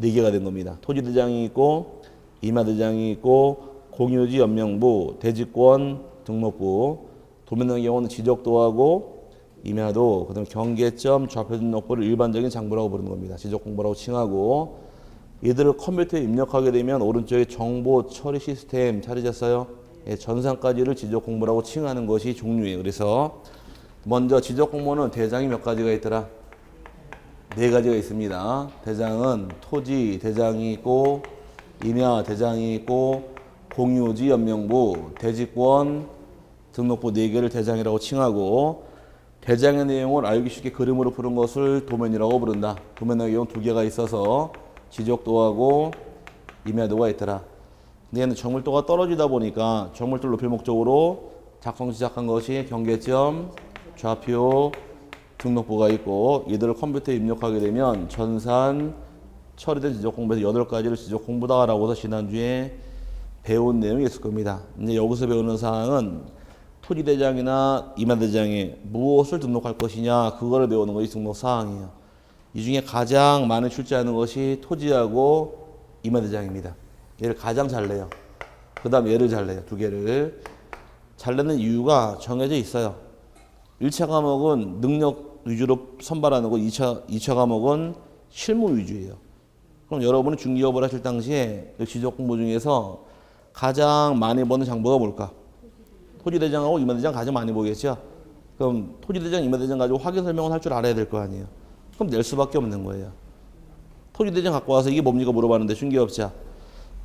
4개가 된 겁니다. 토지대장이 있고, 임야대장이 있고, 공유지, 연명부, 대지권, 등록부, 도면의 경우는 지적도하고 임야도, 그다음에 경계점, 좌표 등록부를 일반적인 장부라고 부르는 겁니다. 지적공부라고 칭하고, 얘들을 컴퓨터에 입력하게 되면 오른쪽에 정보 처리 시스템 찾으셨어요? 예, 전산까지를 지적공부라고 칭하는 것이 종류예요. 그래서 먼저 지적공부는 대장이 몇 가지가 있더라? 4가지가 있습니다. 대장은 토지 대장이 있고, 임야 대장이 있고, 공유지, 연명부, 대지권, 등록부 4개를 대장이라고 칭하고, 대장의 내용을 알기 쉽게 그림으로 푸는 것을 도면이라고 부른다. 도면의 경우 2개가 있어서 지적도하고 임야도가 있더라. 근데 얘는 정밀도가 떨어지다 보니까 정밀도를 높일 목적으로 작성 시작한 것이 경계점, 좌표, 등록부가 있고, 이들을 컴퓨터에 입력하게 되면 전산 처리된 지적 공부에서 8가지를 지적 공부다라고 해서 지난주에 배운 내용이 있을 겁니다. 이제 여기서 배우는 사항은 토지대장이나 임야대장에 무엇을 등록할 것이냐, 그거를 배우는 것이 등록 사항이에요. 이 중에 가장 많이 출제하는 것이 토지하고 임야대장입니다. 얘를 가장 잘 내요. 그 다음 얘를 잘 내요. 2개를. 잘 내는 이유가 정해져 있어요. 1차 과목은 능력 위주로 선발하는 거, 2차 과목은 실무 위주예요. 그럼 여러분이 중개업을 하실 당시에 지적 공부 중에서 가장 많이 보는 장부가 뭘까? 토지대장하고 임야대장 가장 많이 보겠죠? 그럼 토지대장, 임야대장 가지고 확인 설명을 할 줄 알아야 될 거 아니에요? 그럼 낼 수밖에 없는 거예요. 토지대장 갖고 와서 이게 뭡니까 물어봤는데 중개업자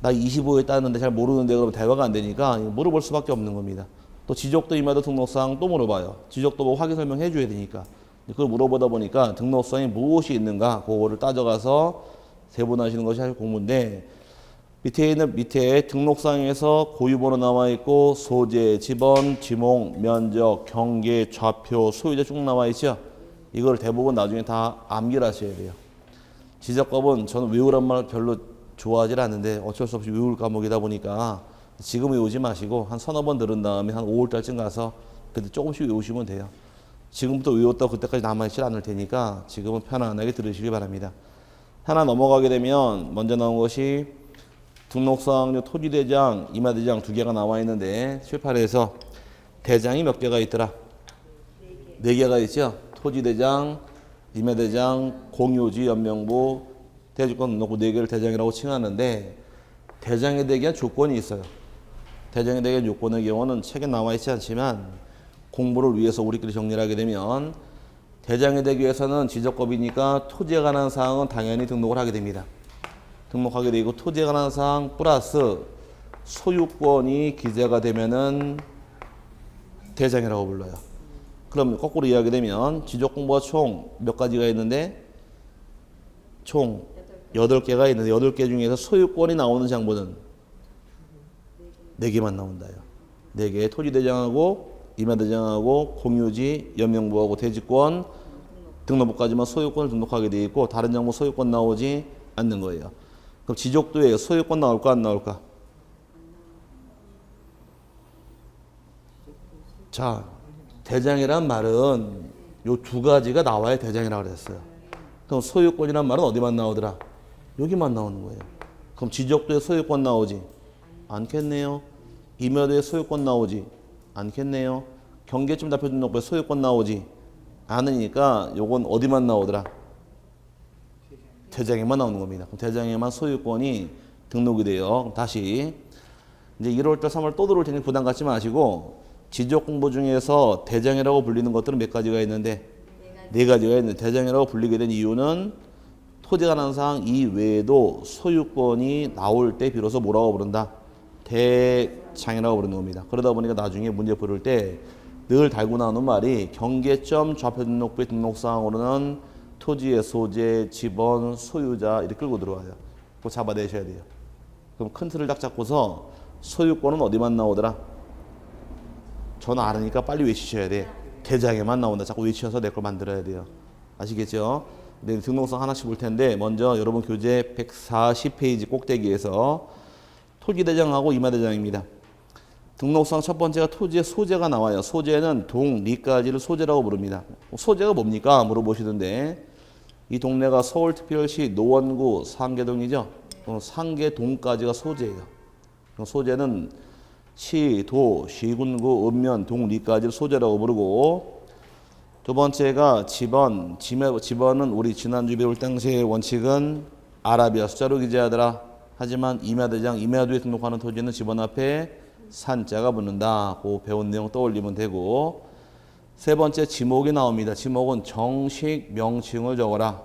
나 25에 땄는데 잘 모르는데 그러면 대화가 안 되니까 물어볼 수밖에 없는 겁니다. 또 지적도 임야도 등록사항 또 물어봐요. 지적도 뭐 확인 설명해 줘야 되니까. 그걸 물어보다 보니까 등록상에 무엇이 있는가 그거를 따져가서 세분하시는 것이 사실 공부인데 밑에 등록상에서 고유번호 나와 있고 소재, 지번, 지목, 면적, 경계, 좌표, 소유자 쭉 나와 있죠. 이걸 대부분 나중에 다 암기를 하셔야 돼요. 지적법은 저는 외우란 말 별로 좋아하지 않는데 어쩔 수 없이 외울 과목이다 보니까 지금 외우지 마시고 한 서너 번 들은 다음에 한 5월달쯤 가서 그때 조금씩 외우시면 돼요. 지금부터 외웠다고 그때까지 남아있지 않을 테니까 지금은 편안하게 들으시기 바랍니다. 하나 넘어가게 되면 먼저 나온 것이 등록사항류 토지대장, 임야대장 두 개가 나와 있는데 출판에서 대장이 몇 개가 있더라? 네 개가 있죠. 토지대장, 임야대장, 공유지, 연명부, 대주권 등록부 네 개를 대장이라고 칭하는데 대장에 대한 조건이 있어요. 대장에 대한 요건의 경우는 책에 나와 있지 않지만 공부를 위해서 우리끼리 정리를 하게 되면 대장이 되기 위해서는 지적법이니까 토지에 관한 사항은 당연히 등록을 하게 됩니다. 등록하게 되고 토지에 관한 사항 플러스 소유권이 기재가 되면은 대장이라고 불러요. 그럼 거꾸로 이야기되면 지적공부가 총 몇 가지가 있는데 총 8개가 있는데 8개 중에서 소유권이 나오는 장부는 4개만 나온다요. 4개 토지대장하고 임야대장하고 공유지, 연명부하고 대지권, 등록부까지만 소유권을 등록하게 돼 있고 다른 장부 소유권 나오지 않는 거예요. 그럼 지적도에 소유권 나올까 안 나올까? 자, 대장이란 말은 요 두 가지가 나와야 대장이라고 그랬어요. 그럼 소유권이란 말은 어디만 나오더라? 여기만 나오는 거예요. 그럼 지적도에 소유권 나오지? 않겠네요. 임야도에 소유권 나오지? 않겠네요. 경계점 답표 등록부에 소유권 나오지? 않으니까 요건 어디만 나오더라? 대장에만 나오는 겁니다. 그럼 대장에만 소유권이 등록이 돼요. 다시 이제 1월달 3월 또 들어올 테니 부담 갖지 마시고 지적 공부 중에서 대장이라고 불리는 것들은 몇 가지가 있는데 네 가지가 있는데 대장이라고 불리게 된 이유는 토지가 관한 사항 이외에도 소유권이 나올 때 비로소 뭐라고 부른다? 대장이라고 부르는 겁니다. 그러다 보니까 나중에 문제 풀을 때 늘 달고 나오는 말이 경계점 좌표 등록부의 등록사항으로는 토지의 소재, 지번, 소유자 이렇게 끌고 들어와요. 그거 잡아내셔야 돼요. 그럼 큰 틀을 딱 잡고서 소유권은 어디만 나오더라? 저는 알으니까 빨리 외치셔야 돼. 대장에만 나온다. 자꾸 외치셔서 내 걸 만들어야 돼요. 아시겠죠? 네, 등록상 하나씩 볼 텐데 먼저 여러분 교재 140페이지 꼭대기에서 토지대장하고 임야대장입니다. 등록상 첫 번째가 토지의 소재가 나와요. 소재는 동, 리까지를 소재라고 부릅니다. 소재가 뭡니까? 물어보시던데 이 동네가 서울특별시 노원구 상계동이죠. 상계동까지가 소재예요. 소재는 시, 도, 시군구, 읍면, 동, 리까지를 소재라고 부르고 두 번째가 지번. 지번은 우리 지난주 배울 당시의 원칙은 아라비아 숫자로 기재하더라. 하지만 임야대장, 임야도에 등록하는 토지는 지번 앞에 산자가 붙는다. 그 배운 내용 떠올리면 되고 세 번째 지목이 나옵니다. 지목은 정식 명칭을 적어라.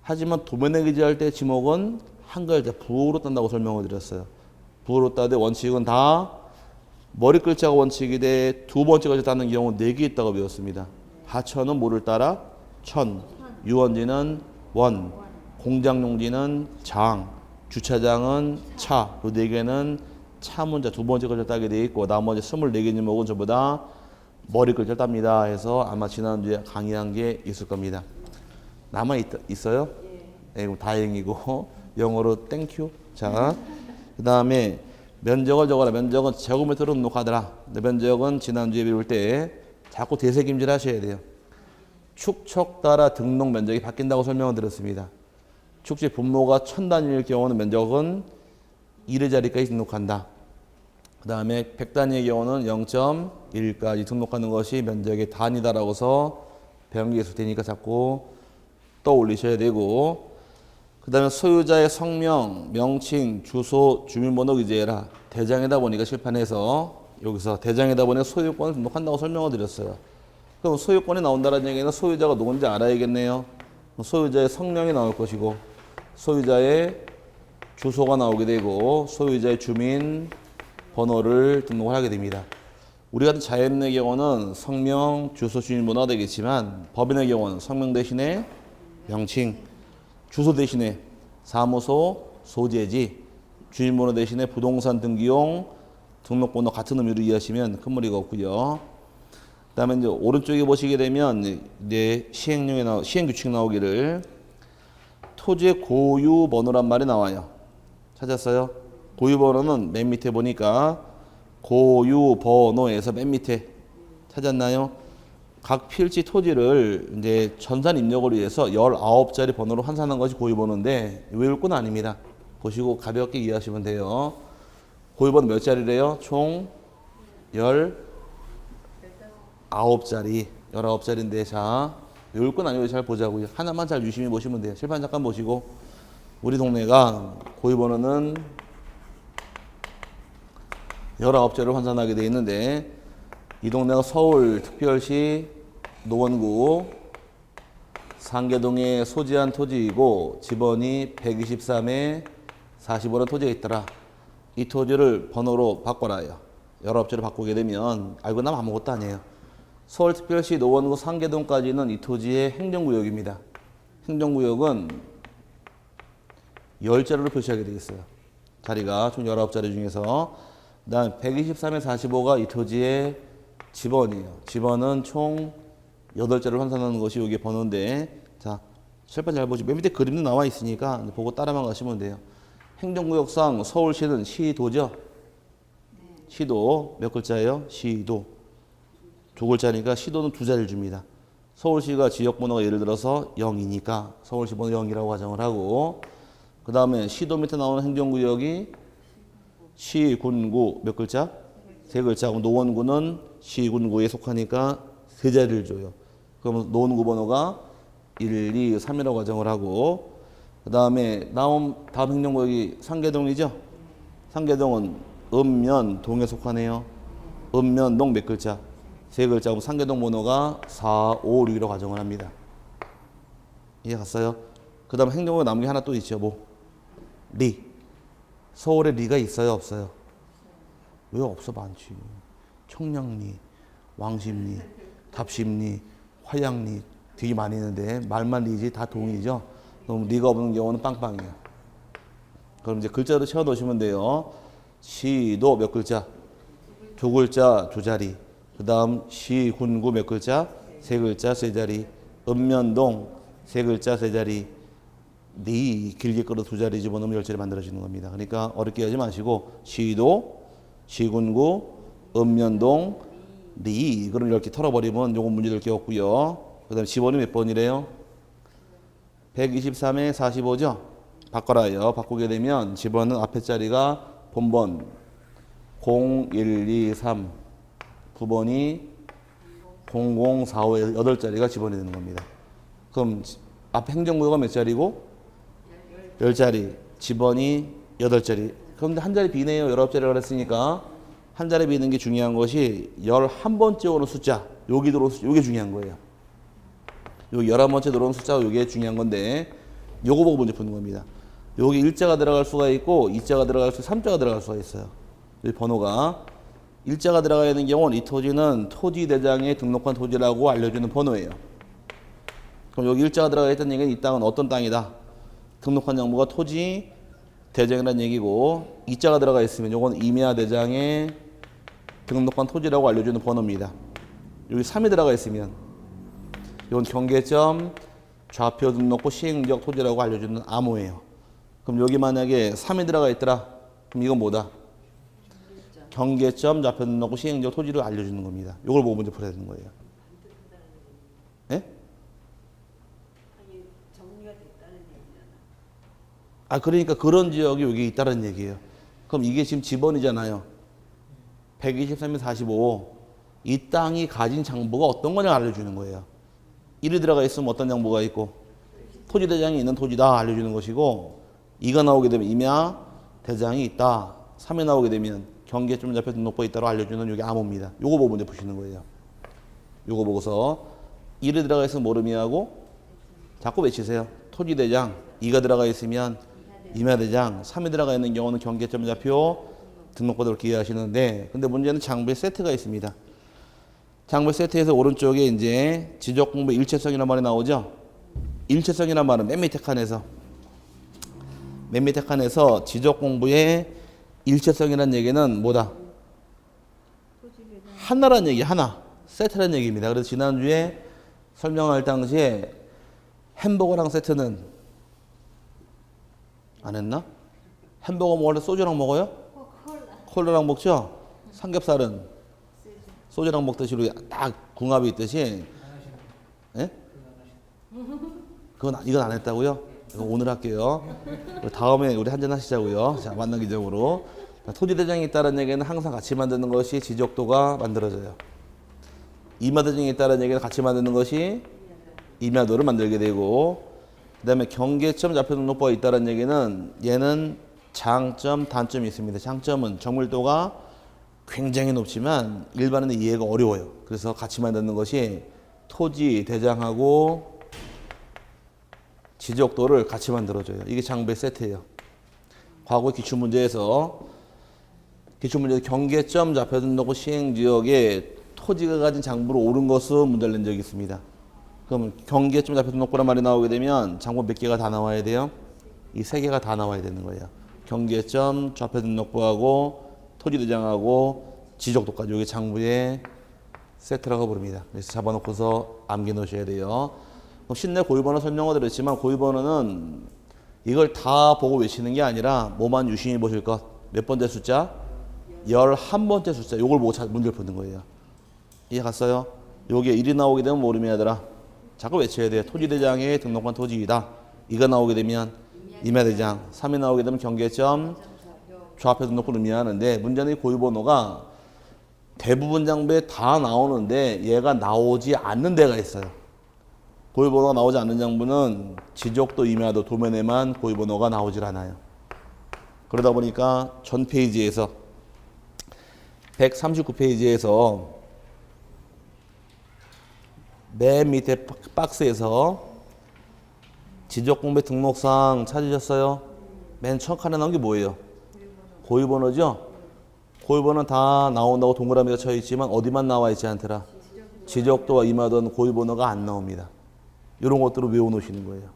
하지만 도면에 기재할 때 지목은 한 글자 부호로 딴다고 설명을 드렸어요. 부호로 따되 원칙은 다 머리 글자가 원칙이 돼 두 번째 글자 따는 경우 4개 있다고 배웠습니다. 하천은 뭐를 따라? 천. 유원지는 원. 공장용지는 장. 주차장은 차. 그 4개는 차 문자 두 번째 글자 따게 돼 있고 나머지 24개 지목은 전부 다 머리 글자 땁니다. 해서 아마 지난주에 강의한 게 있을 겁니다. 있어요? 네, 다행이고 영어로 땡큐. 자, 그 다음에 면적을 적어라. 면적은 제곱미터로 등록하더라. 면적은 지난주에 배울 때 자꾸 대세김질 하셔야 돼요. 축척 따라 등록 면적이 바뀐다고 설명을 드렸습니다. 축지 분모가 1000단위일 경우는 면적은 1의 자리까지 등록한다. 그 다음에 100단위의 경우는 0.1까지 등록하는 것이 면적의 단위다라고서 배운 게 있을 테니까 자꾸 떠올리셔야 되고 그 다음에 소유자의 성명, 명칭, 주소, 주민번호 기재해라. 대장이다 보니까 칠판에서 여기서 대장이다 보니까 소유권을 등록한다고 설명을 드렸어요. 그럼 소유권이 나온다는 얘기는 소유자가 누군지 알아야겠네요. 소유자의 성명이 나올 것이고 소유자의 주소가 나오게 되고 소유자의 주민번호를 등록을 하게 됩니다. 우리 같은 자연인의 경우는 성명, 주소, 주민번호가 되겠지만 법인의 경우는 성명 대신에 명칭, 주소 대신에 사무소, 소재지, 주민번호 대신에 부동산 등기용 등록번호 같은 의미로 이해하시면 큰 무리가 없고요. 그다음에 이제 오른쪽에 보시게 되면 이제 시행 규칙 나오기를 토지의 고유 번호란 말이 나와요. 찾았어요? 고유 번호는 맨 밑에 보니까 고유 번호에서 맨 밑에 찾았나요? 각 필지 토지를 이제 전산 입력을 위해서 19자리 번호로 환산한 것이 고유 번호인데 외울 건 아닙니다. 보시고 가볍게 이해하시면 돼요. 고유 번호 몇 자리래요? 총 19자리인데 자 외울 건 아니고 잘 보자고요. 하나만 잘 유심히 보시면 돼요. 칠판 잠깐 보시고 우리 동네가 고유 번호는 19자리를 환산하게 되어 있는데 이 동네가 서울특별시 노원구 상계동에 소지한 토지이고 지번이 123에 45라는 토지가 있더라. 이 토지를 번호로 바꿔라요. 19자리를 바꾸게 되면 알고 나면 아무것도 아니에요. 서울특별시 노원구 상계동까지는 이 토지의 행정구역입니다. 행정구역은 10자리로 표시하게 되겠어요. 자리가 총 19자리 중에서 그다음 123에 45가 이 토지의 지번이에요. 지번은 총 8자리를 환산하는 것이 여기 번호인데 자 칠판 잘 보시고 맨 밑에 그림도 나와 있으니까 보고 따라만 가시면 돼요. 행정구역상 서울시는 시도죠. 시도 몇 글자예요? 시도 두 글자니까 시도는 2자리를 줍니다. 서울시가 지역번호가 예를 들어서 0이니까 서울시 번호 0이라고 가정을 하고 그 다음에 시도 밑에 나오는 행정구역이 시, 군구 몇 글자? 3글자. 그럼 노원구는 시, 군구에 속하니까 3자리를 줘요. 그러면 노원구 번호가 1, 2, 3이라고 가정을 하고 그 다음에 다음 행정구역이 상계동이죠. 상계동은 읍면동에 속하네요. 읍면동 몇 글자? 3글자. 그럼 상계동 번호가 4, 5, 6이라고 가정을 합니다. 이해 갔어요? 그 다음 행정구역 남은 게 하나 또 있죠. 뭐? 리. 서울에 리가 있어요? 없어요? 왜 없어? 많지. 청량리, 왕십리, 답십리, 화양리 되게 많이 있는데 말만 리지 다 동이죠. 그럼 리가 없는 경우는 빵빵이에요. 그럼 이제 글자로 채워 넣으시면 돼요. 시도 몇 글자? 2글자 2자리. 그 다음 시, 군구 몇 글자? 3글자 3자리. 읍면동 3글자 3자리. 리 길게 끌어 2자리 집어넣으면 10자리 만들어지는 겁니다. 그러니까 어렵게 하지 마시고 시도, 시군구, 읍면동, 리 그럼 이렇게 털어버리면 요건 문제 될 게 없고요. 그 다음에 지번이 몇 번이래요? 123에 45죠? 바꿔라요. 바꾸게 되면 지번은 앞에 자리가 본번 0, 1, 2, 3 9번이 0, 0, 4, 5에 8자리가 지번이 되는 겁니다. 그럼 앞에 행정구역은 몇 자리고? 10자리. 지번이 8자리. 그런데 한 자리 비네요. 19자리라고 그랬으니까 한 자리 비는 게 중요한 것이 11번째 오는 숫자. 여기 들어온 숫자. 요게 중요한 거예요. 여기 11번째 들어온 숫자가 요게 중요한 건데 요거 보고 문제 푸는 겁니다. 여기 1자가 들어갈 수가 있고 2자가 들어갈 수 있고 3자가 들어갈 수가 있어요. 이 번호가 1자가 들어가 있는 경우는 이 토지는 토지대장에 등록한 토지라고 알려주는 번호예요. 그럼 여기 1자가 들어가 있다는 얘기는 이 땅은 어떤 땅이다? 등록한 정보가 토지 대장이라는 얘기고 2자가 들어가 있으면 이건 임야 대장에 등록한 토지라고 알려주는 번호입니다. 여기 3이 들어가 있으면 이건 경계점 좌표 등록부 시행지역 토지라고 알려주는 암호예요. 그럼 여기 만약에 3이 들어가 있더라. 그럼 이건 뭐다? 경계점 좌표 등록부 시행지역 토지를 알려주는 겁니다. 이걸 보고 문제 풀어야 되는 거예요. 예? 아 그러니까 그런 지역이 여기 있다는 얘기예요. 그럼 이게 지금 지번이잖아요. 123에 45. 이 땅이 가진 정보가 어떤 거냐 알려주는 거예요. 1이 들어가 있으면 어떤 정보가 있고 토지 대장이 있는 토지다 알려주는 것이고 2가 나오게 되면 임야 대장이 있다. 3이 나오게 되면 경계점 잡혀 등록부에 있다로 알려주는 이게 암호입니다. 요거 보고 문제 푸시는 거예요. 요거 보고서 1이 들어가 있으면 뭘 의미하고 자꾸 외치세요. 토지 대장 2가 들어가 있으면 임야 대장 3이 들어가 있는 경우는 경계점 잡혀 등록부를 기여하시는데 근데 문제는 장부에 세트가 있습니다. 장부 세트에서 오른쪽에 이제 지적 공부 일체성이라는 말이 나오죠. 일체성이라는 말은 맨 밑에 칸에서 지적 공부의 일체성이라는 얘기는 뭐다? 하나라는 얘기, 하나. 세트라는 얘기입니다. 그래서 지난주에 설명할 당시에 햄버거랑 세트는 안 했나? 햄버거 먹을 때 소주랑 먹어요? 콜라랑 먹죠? 삼겹살은 소주랑 먹듯이 딱 궁합이 있듯이. 예? 이건 안 했다고요? 이거 오늘 할게요. 다음에 우리 한잔 하시자고요. 자, 만난 기적으로. 토지대장이 있다는 얘기는 항상 같이 만드는 것이 지적도가 만들어져요. 임야대장이 있다는 얘기는 같이 만드는 것이 임야도를 만들게 되고, 그 다음에 경계점 좌표 등록부가 있다는 얘기는 얘는 장점, 단점이 있습니다. 장점은 정밀도가 굉장히 높지만 일반인의 이해가 어려워요. 그래서 같이 만드는 것이 토지 대장하고 지적도를 같이 만들어줘요. 이게 장부의 세트예요. 과거 기출문제에서 경계점 좌표 등록부 시행지역에 토지가 가진 장부로 옳은 것은 문제를 낸 적이 있습니다. 그럼 경계점 좌표 등록부란 말이 나오게 되면 장부 몇 개가 다 나와야 돼요? 이 세 개가 다 나와야 되는 거예요. 경계점 좌표 등록부하고 토지 대장하고 지적도까지 여기 장부의 세트라고 부릅니다. 그래서 잡아놓고서 암기 놓으셔야 돼요. 신내 고유번호 설명을 드렸지만 고유번호는 이걸 다 보고 외치는 게 아니라 뭐만 유심히 보실 것. 몇 번째 숫자? 11번째 숫자. 요걸 보고 문제를 푸는 거예요. 이해 갔어요? 요게 1이 나오게 되면 뭐 의미하더라? 자꾸 외쳐야 돼요. 토지대장의 등록한 토지이다. 2가 나오게 되면 임야대장. 3이 나오게 되면 경계점 좌표 등록부를 의미하는데 문제는 이 고유번호가 대부분 장부에 다 나오는데 얘가 나오지 않는 데가 있어요. 고유번호가 나오지 않는 장부는 지적도, 임야도, 도면에만 고유번호가 나오질 않아요. 그러다 보니까 전 페이지에서 139페이지에서 맨 밑에 박스에서 지적공배 등록상 찾으셨어요? 맨 처음 칸에 나온 게 뭐예요? 고유번호죠? 고유번호는 다 나온다고 동그라미가 쳐 있지만 어디만 나와 있지 않더라? 지적도와 임야도는 고유번호가 안 나옵니다. 이런 것들을 외워놓으시는 거예요.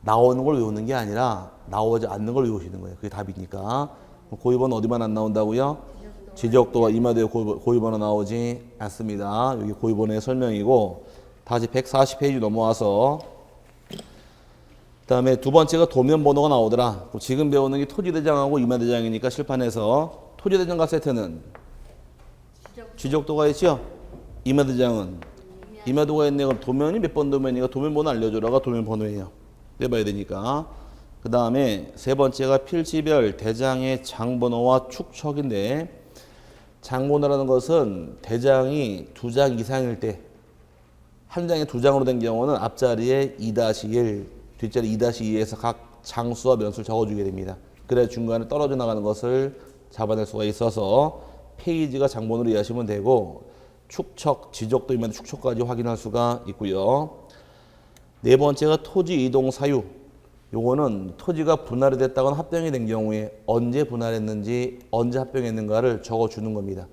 나오는 걸 외우는 게 아니라 나오지 않는 걸 외우시는 거예요. 그게 답이니까. 고유번호 어디만 안 나온다고요? 지적도와 임야도의 고유번호 나오지 않습니다. 여기 고유번호의 설명이고 다시 140페이지 넘어와서 그 다음에 두 번째가 도면번호가 나오더라. 지금 배우는 게 토지대장하고 임야대장이니까 실판에서 토지대장과 세트는 지적도가 있죠? 임야대장은 임야도가 있네. 그럼 도면이 몇 번 도면이가 도면번호 알려줘라가 도면번호예요. 빼봐야 되니까. 그 다음에 세 번째가 필지별 대장의 장번호와 축척인데 장번호라는 것은 대장이 2장 이상일 때 한 장에 2장으로 된 경우는 앞자리에 2-1, 뒷자리 2-2에서 각 장수와 면수를 적어주게 됩니다. 그래야 중간에 떨어져 나가는 것을 잡아낼 수가 있어서 페이지가 장번호로 이해하시면 되고 축척, 지적도 임야도 축척까지 확인할 수가 있고요. 네 번째가 토지 이동 사유. 요거는 토지가 분할이 됐다거나 합병이 된 경우에 언제 분할했는지 언제 합병했는가를 적어주는 겁니다.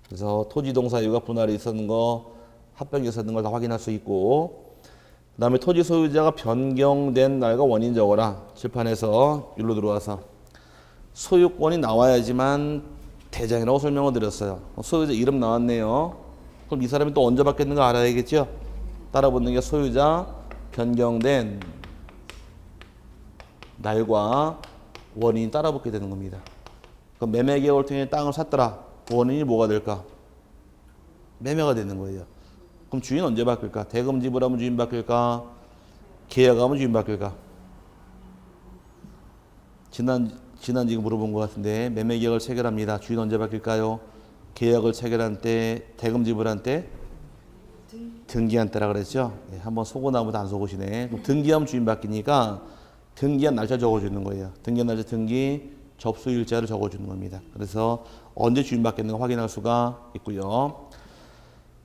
그래서 토지 이동 사유가 분할이 있었는 거, 합병이 있었는 걸 다 확인할 수 있고, 그 다음에 토지 소유자가 변경된 날과 원인 적어라. 칠판에서 일로 들어와서 소유권이 나와야지만 대장이라고 설명을 드렸어요. 소유자 이름 나왔네요. 그럼 이 사람이 또 언제 바뀌었는가 알아야겠죠? 따라 붙는 게 소유자 변경된 날과 원인이 따라 붙게 되는 겁니다. 그럼 매매 계약을 통해 땅을 샀더라. 원인이 뭐가 될까? 매매가 되는 거예요. 그럼 주인 언제 바뀔까? 대금 지불하면 주인 바뀔까? 계약하면 주인 바뀔까? 지난주에 물어본 것 같은데 매매 계약을 체결합니다. 주인 언제 바뀔까요? 계약을 체결한 때, 대금 지불한 때 등기한 때라 그랬죠. 예, 한번 속어나무도 안 속으시네. 그럼 등기하면 주인 바뀌니까 등기한 날짜 적어주는 거예요. 등기한 날짜 등기 접수일자를 적어주는 겁니다. 그래서 언제 주인 바뀌었는가 확인할 수가 있고요.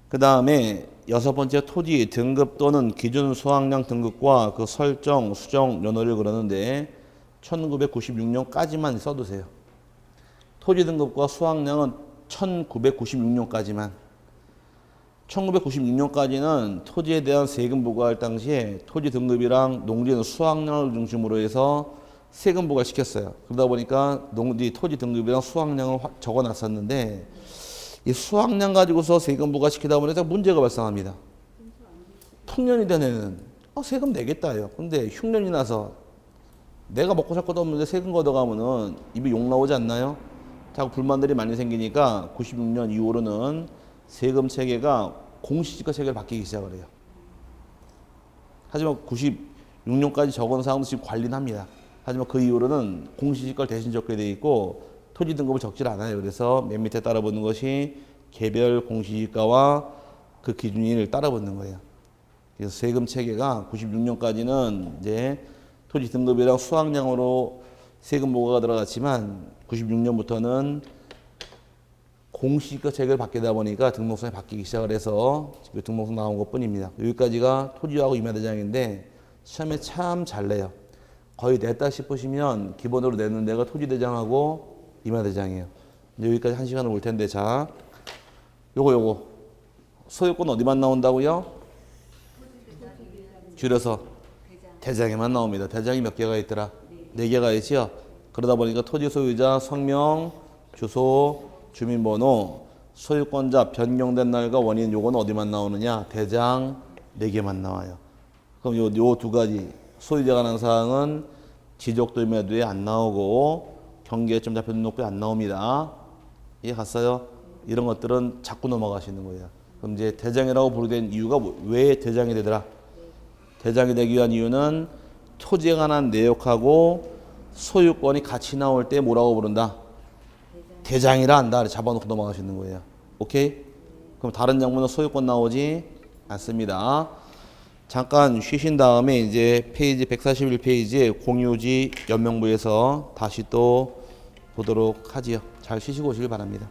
그 다음에 여섯 번째 토지 등급 또는 기준 수확량 등급과 그 설정, 수정 연호를 그러는데 1996년까지만 써두세요. 토지 등급과 수확량은 1996년까지만. 1996년까지는 토지에 대한 세금 부과할 당시에 토지 등급이랑 농지의 수확량을 중심으로 해서 세금 부과를 시켰어요. 그러다 보니까 농지 토지 등급이랑 수확량을 적어놨었는데 이 수확량 가지고서 세금 부과 시키다 보니까 문제가 발생합니다. 풍년이 된 애는 세금 내겠다요. 근데 흉년이 나서 내가 먹고 살 것도 없는데 세금 걷어가면은 입이 욕 나오지 않나요? 자꾸 불만들이 많이 생기니까 96년 이후로는 세금 체계가 공시지가 체계를 바뀌기 시작을 해요. 하지만 96년까지 적은 사항도 지금 관리는 합니다. 하지만 그 이후로는 공시지가를 대신 적게 돼 있고 토지 등급을 적질 않아요. 그래서 맨 밑에 따라붙는 것이 개별 공시지가와 그 기준을 따라붙는 거예요. 그래서 세금 체계가 96년까지는 이제 토지 등급이랑 수확량으로 세금 부과가 들어갔지만 96년부터는 공시지가 체계를 바뀌다 보니까 등록성이 바뀌기 시작을 해서 지금 등록성 나온 것 뿐입니다. 여기까지가 토지하고 임야대장인데 시험에 참 잘 내요. 거의 냈다 싶으시면 기본으로 내는 데가 토지대장하고 임야대장이에요. 여기까지 1시간을 볼 텐데 자 요거 소유권 어디만 나온다고요? 줄여서 대장에만 나옵니다. 대장이 몇 개가 있더라? 4개가 있죠? 그러다 보니까 토지 소유자 성명, 주소, 주민번호, 소유권자 변경된 날과 원인 요건 어디만 나오느냐? 대장 4개만 나와요. 그럼 요 두 가지 소유자가 관한 사항은 지적도 임야도에 안 나오고 경계점 잡혀 등록부에 안 나옵니다. 이해 갔어요? 이런 것들은 자꾸 넘어가시는 거예요. 그럼 이제 대장이라고 부르된 이유가 왜 대장이 되더라? 대장이 되기 위한 이유는 토지에 관한 내역하고 소유권이 같이 나올 때 뭐라고 부른다? 대장이라 한다. 잡아놓고 넘어가시는 거예요. 오케이? 그럼 다른 장문은 소유권 나오지 않습니다. 잠깐 쉬신 다음에 이제 페이지 141페이지에 공유지 연명부에서 다시 또 보도록 하지요. 잘 쉬시고 오시길 바랍니다.